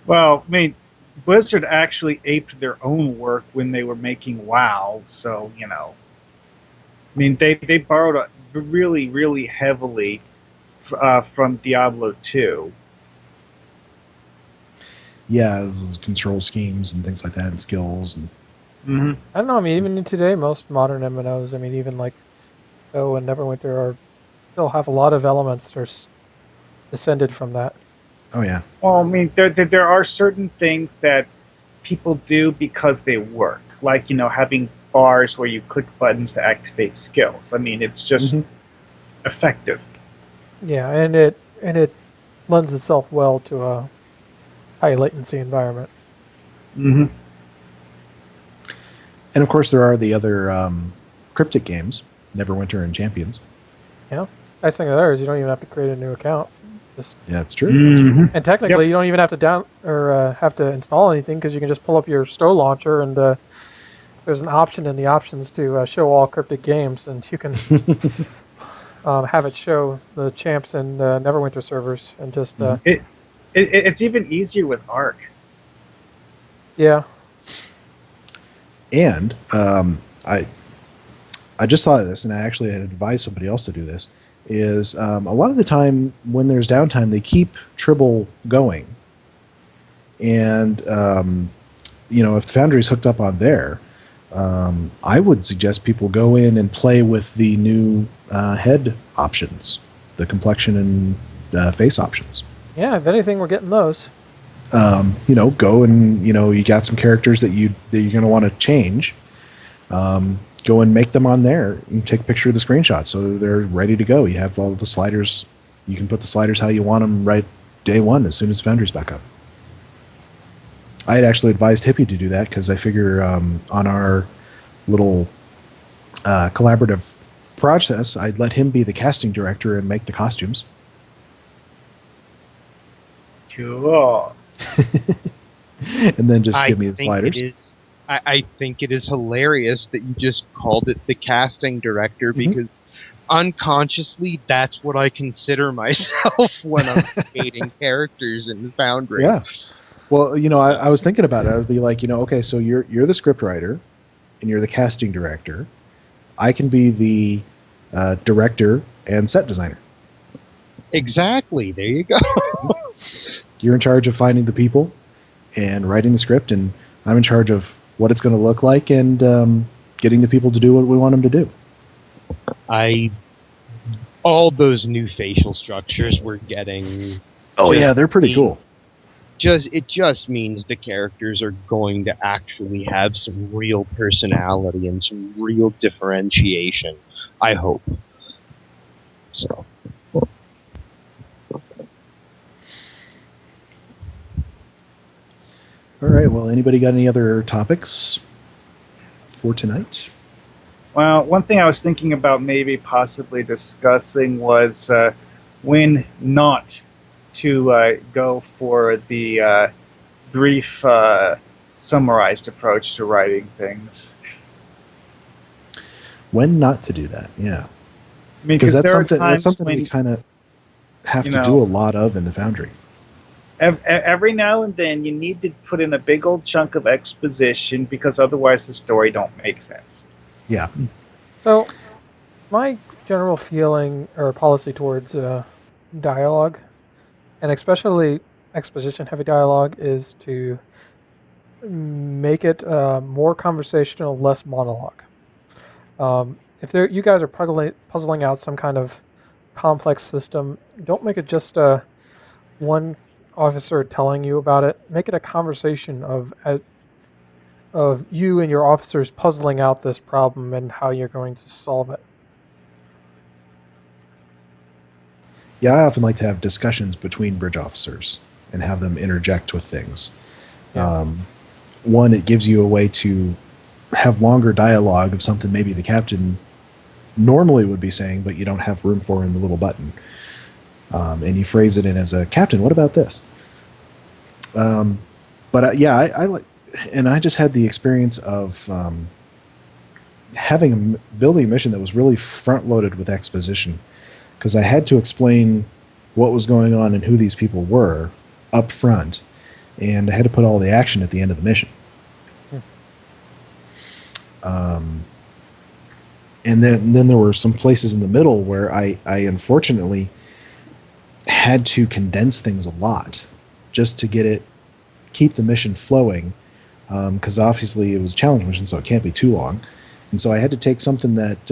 Well, I mean, Blizzard actually aped their own work when they were making WoW, so, I mean, they borrowed really, really heavily from Diablo 2. Mm-hmm. Yeah, control schemes and things like that, and skills. And I don't know. I mean, even today, most modern MMOs, I mean, even like Go and Neverwinter, still have a lot of elements that are descended from that. Oh yeah. Well, I mean, there are certain things that people do because they work, like having bars where you click buttons to activate skills. I mean, it's just effective. Yeah, and it lends itself well to a high latency environment. Mm-hmm. And of course, there are the other cryptic games, Neverwinter and Champions. Yeah, nice thing there is you don't even have to create a new account. Yeah, that's true. Mm-hmm. And technically, you don't even have to have to install anything because you can just pull up your Sto launcher and there's an option in the options to show all cryptic games, and you can have it show the Champs and Neverwinter servers, and just it's even easier with Arc. Yeah. And I just thought of this, and I actually had advised somebody else to do this, is a lot of the time when there's downtime, they keep Tribble going. And, if the Foundry's hooked up on there, I would suggest people go in and play with the new head options, the complexion and face options. Yeah, if anything, we're getting those. Go and, you got some characters that you're going to want to change. Go and make them on there and take a picture of the screenshot so they're ready to go. You have all the sliders. You can put the sliders how you want them right day one as soon as Foundry's back up. I had actually advised Hippie to do that because I figure on our little collaborative process, I'd let him be the casting director and make the costumes. Cool. and then just I give me the think sliders. I think it is hilarious that you just called it the casting director because unconsciously that's what I consider myself when I'm creating characters in the Foundry. Yeah. Well, I was thinking about it. I would be like, okay, so you're the script writer, and you're the casting director. I can be the director and set designer. Exactly. There you go. You're in charge of finding the people and writing the script, and I'm in charge of what it's going to look like and getting the people to do what we want them to do. All those new facial structures we're getting. Oh yeah, they're pretty cool. It just means the characters are going to actually have some real personality and some real differentiation. I hope. So. All right. Well, anybody got any other topics for tonight? Well, one thing I was thinking about maybe possibly discussing was when not to go for the brief, summarized approach to writing things. When not to do that, yeah. I mean, because that's that's something we kind of have to do a lot of in the Foundry. Every now and then, you need to put in a big old chunk of exposition because otherwise the story don't make sense. Yeah. So, my general feeling or policy towards dialogue, and especially exposition-heavy dialogue, is to make it more conversational, less monologue. If you guys are puzzling out some kind of complex system, don't make it just one officer telling you about it. Make it a conversation of you and your officers puzzling out this problem and how you're going to solve it. Yeah, I often like to have discussions between bridge officers and have them interject with things. Yeah. One, it gives you a way to have longer dialogue of something maybe the captain normally would be saying, but you don't have room for in the little button. And you phrase it in as a captain, what about this? But yeah, I like, and I just had the experience of building a mission that was really front loaded with exposition, because I had to explain what was going on and who these people were up front, and I had to put all the action at the end of the mission. And then there were some places in the middle where I unfortunately had to condense things a lot just to keep the mission flowing, because obviously it was a challenge mission, so it can't be too long. And so I had to take something that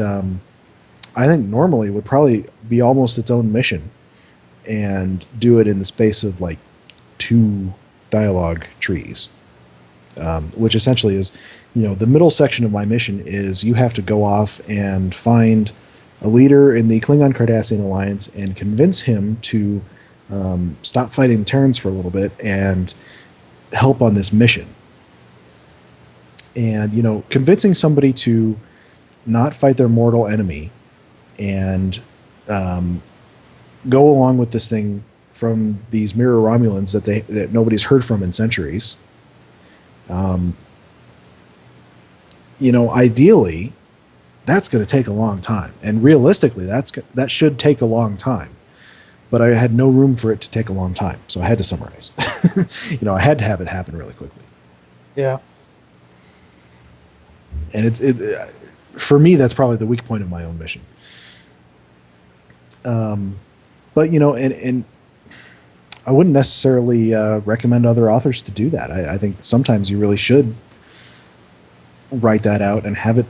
I think normally would probably be almost its own mission and do it in the space of like 2 dialogue trees, which essentially is, the middle section of my mission is you have to go off and find a leader in the Klingon-Cardassian alliance and convince him to stop fighting the Terrans for a little bit and help on this mission. And, convincing somebody to not fight their mortal enemy and go along with this thing from these mirror Romulans that nobody's heard from in centuries. Ideally, that's going to take a long time, and realistically, that should take a long time. But I had no room for it to take a long time, so I had to summarize. I had to have it happen really quickly. Yeah. And for me, that's probably the weak point of my own mission. But and I wouldn't necessarily recommend other authors to do that. I think sometimes you really should write that out and have it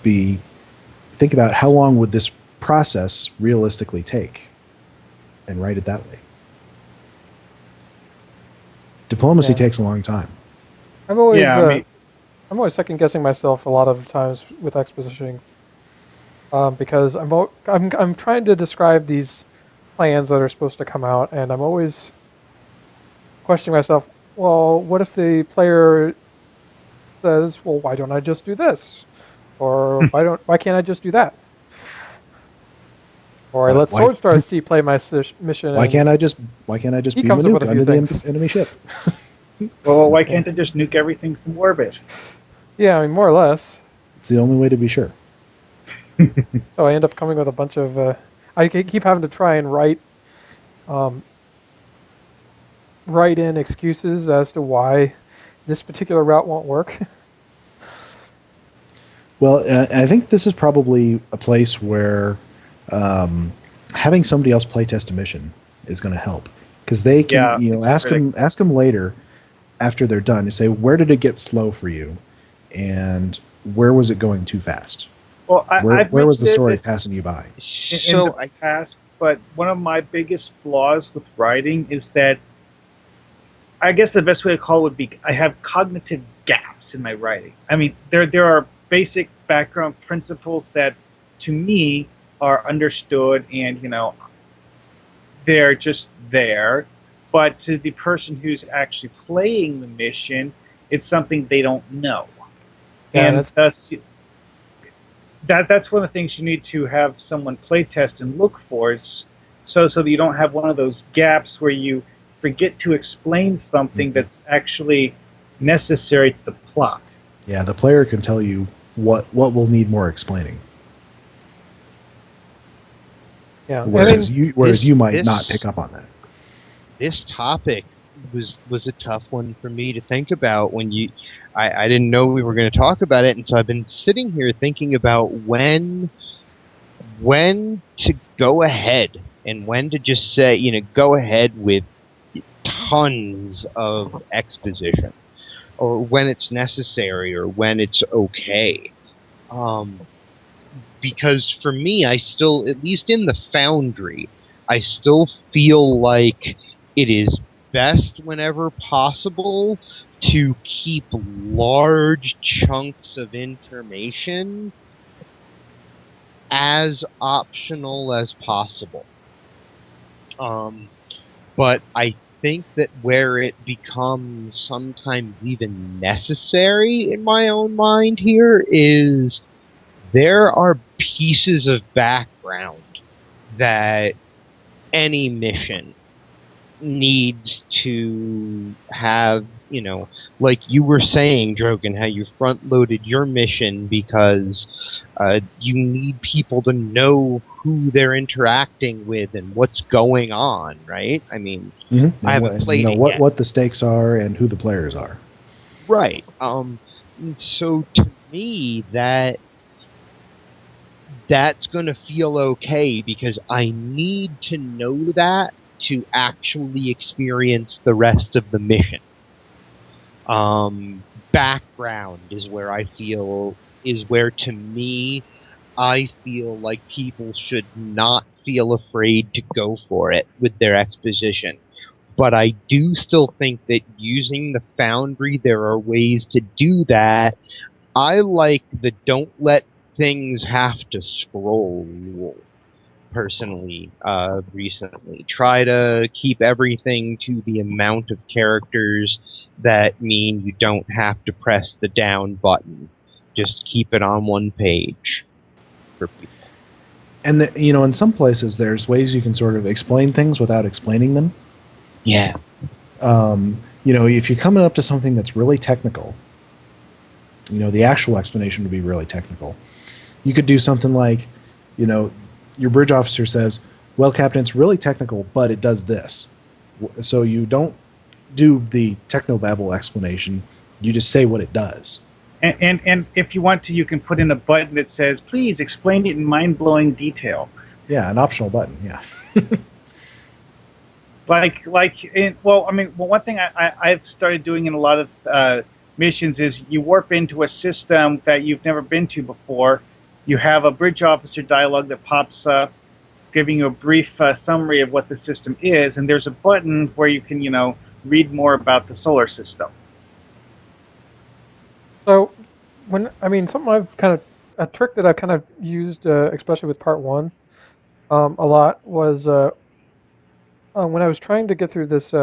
think about how long would this process realistically take and write it that way. Diplomacy takes a long time. I'm always second guessing myself a lot of times with exposition, because I'm trying to describe these plans that are supposed to come out, and I'm always questioning myself. Well, what if the player says, "Well, why don't I just do this?" Or why can't I just do that? Or I let Swordstar ST play my mission. Why can't I just be Manuka under the enemy ship? Well, why can't they just nuke everything from orbit? Yeah, I mean, more or less. It's the only way to be sure. So I end up coming with a bunch of. I keep having to try and um, write in excuses as to why this particular route won't work. Well, I think this is probably a place where having somebody else playtest a mission is going to help, because they can, Yeah, you know, it's ask them later after they're done. You say, where did it get slow for you, and where was it going too fast? Well, Where was the mentioned story it passing you by? in the So I past, but one of my biggest flaws with writing is that I guess the best way to call it would be I have cognitive gaps in my writing. I mean, there are basic background principles that, to me, are understood, and they're just there. But to the person who's actually playing the mission, it's something they don't know, Yeah, and thus that's one of the things you need to have someone playtest and look for. Is so that you don't have one of those gaps where you forget to explain something that's actually necessary to the plot. Yeah, the player can tell you what will need more explaining, yeah. whereas you might this- not pick up on that. this topic was a tough one for me to think about when I didn't know we were going to talk about it, and so I've been sitting here thinking about when to go ahead and when to just say, go ahead with tons of exposition, or when it's necessary, or when it's okay. Because for me, I still, at least in the Foundry, I still feel like it is best whenever possible to keep large chunks of information as optional as possible. But I think that where it becomes sometimes even necessary in my own mind here is there are pieces of background that any mission needs to have, like you were saying, Drogon, how you front-loaded your mission because you need people to know who they're interacting with and what's going on, right? I mean, I haven't played it yet. What the stakes are and who the players are. Right. So to me, that's going to feel okay because I need to know that to actually experience the rest of the mission. Background is where to me, I feel like people should not feel afraid to go for it with their exposition. But I do still think that using the Foundry, there are ways to do that. I like the don't let things have to scroll rule, personally, recently. Try to keep everything to the amount of characters that mean you don't have to press the down button. Just keep it on one page for people. And in some places there's ways you can sort of explain things without explaining them. Yeah. If you're coming up to something that's really technical, the actual explanation would be really technical. You could do something like, your bridge officer says, well, Captain, it's really technical, but it does this. So you don't do the technobabble explanation. You just say what it does. And if you want to, you can put in a button that says, please explain it in mind-blowing detail. Yeah, an optional button, yeah. One thing I've started doing in a lot of missions is you warp into a system that you've never been to before. You have a bridge officer dialogue that pops up, giving you a brief summary of what the system is, and there's a button where you can, read more about the solar system. So, a trick that I've kind of used, especially with part one, a lot was when I was trying to get through this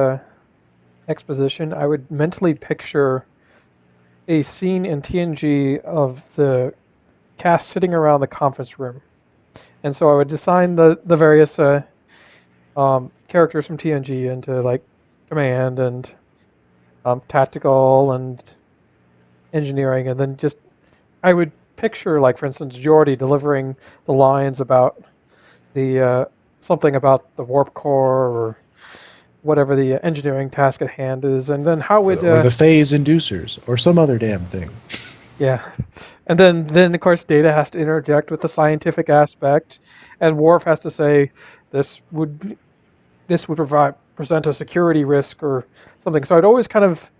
exposition, I would mentally picture a scene in TNG of the cast sitting around the conference room, and so I would assign the various characters from TNG into like command and tactical and engineering, and then just I would picture, like, for instance, Geordie delivering the lines about the something about the warp core or whatever the engineering task at hand is, and then how would or the phase inducers, or some other damn thing. yeah, and then of course Data has to interject with the scientific aspect, and Worf has to say this would present a security risk or something. So I'd always kind of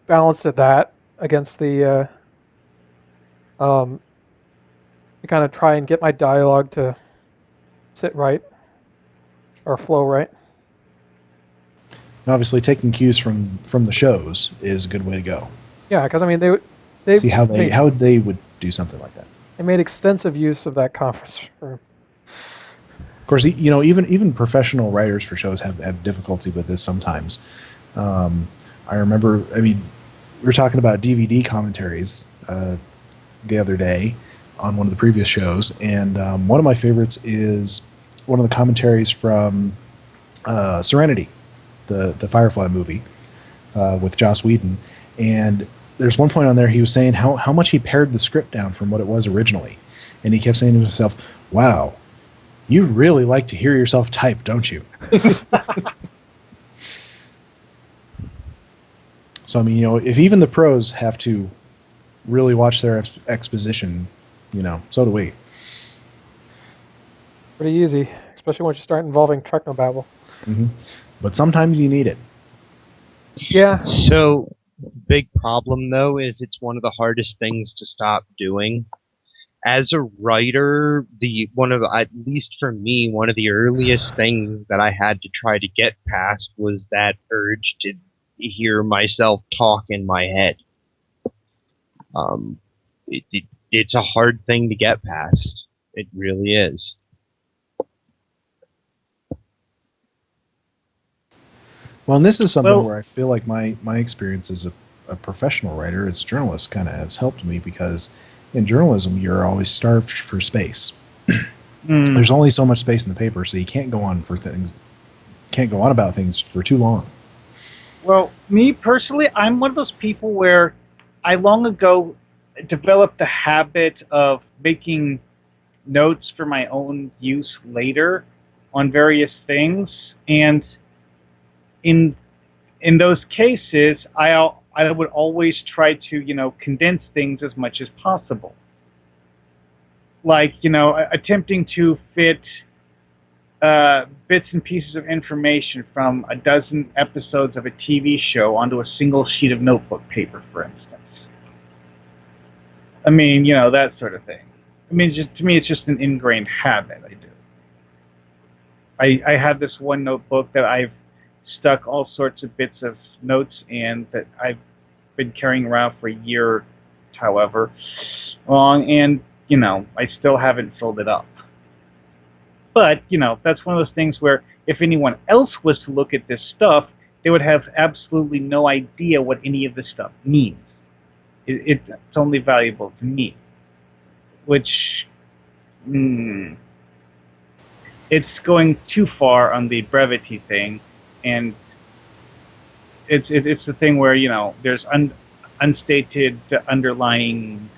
balance at that against the to kind of try and get my dialogue to sit right or flow right. And obviously, taking cues from the shows is a good way to go. Yeah, because I mean they See how they would do something like that. They made extensive use of that conference room. Of course, you know, even professional writers for shows have difficulty with this sometimes. I remember, I mean, we were talking about DVD commentaries the other day on one of the previous shows, and one of my favorites is one of the commentaries from Serenity, the Firefly movie with Joss Whedon. And there's one point on there he was saying how much he pared the script down from what it was originally. And he kept saying to himself, wow, you really like to hear yourself type, don't you? So, I mean, you know, if even the pros have to really watch their exposition, you know, so do we. Pretty easy, especially once you start involving technobabble. Mm-hmm. But sometimes you need it. Yeah. So, big problem though is it's one of the hardest things to stop doing. As a writer, at least for me, one of the earliest things that I had to try to get past was that urge to hear myself talk in my head. It's a hard thing to get past. It really is. Well, and this is something where I feel like my experience as a professional writer, as a journalist, kind of has helped me, because in journalism, you're always starved for space. There's only so much space in the paper, so you can't go on about things for too long. Well, me personally, I'm one of those people where I long ago developed the habit of making notes for my own use later on various things, and in those cases, I would always try to, you know, condense things as much as possible. Like, you know, attempting to fit bits and pieces of information from a dozen episodes of a TV show onto a single sheet of notebook paper, for instance. I mean, you know, that sort of thing. I mean, to me, it's just an ingrained habit I do. I have this one notebook that I've stuck all sorts of bits of notes in that I've been carrying around for a year, however long, and, you know, I still haven't filled it up. But, you know, that's one of those things where if anyone else was to look at this stuff, they would have absolutely no idea what any of this stuff means. It's only valuable to me, which it's going too far on the brevity thing, and it's the thing where, you know, there's unstated underlying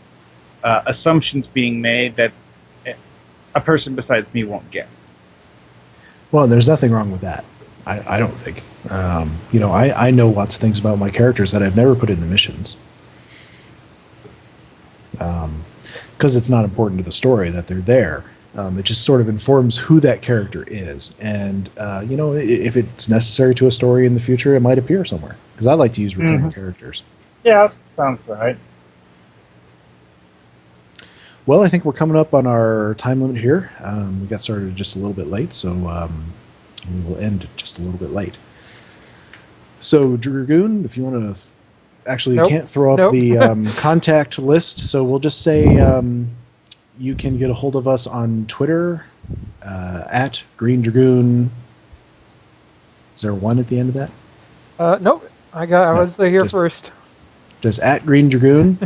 assumptions being made that a person besides me won't get. Well, there's nothing wrong with that. I don't think. You know, I know lots of things about my characters that I've never put in the missions. Because it's not important to the story that they're there. It just sort of informs who that character is. And, you know, if it's necessary to a story in the future, it might appear somewhere. Because I like to use recurring characters. Yeah, sounds right. Well, I think we're coming up on our time limit here. We got started just a little bit late, so we will end just a little bit late. So, Dragoon, if you want to... Actually, you can't throw up the contact list, so we'll just say you can get a hold of us on Twitter, at Green Dragoon. Is there one at the end of that? Nope. I was here first. Just at Green Dragoon,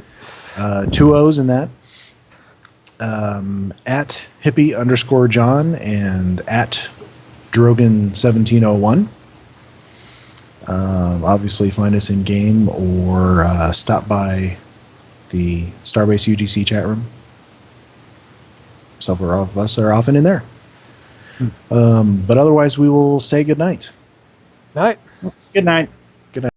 2 O's in that. At Hippie_John and at Drogan1701. Obviously, find us in game or stop by the Starbase UGC chat room. Several of us are often in there. But otherwise, we will say good night. Night. Good night.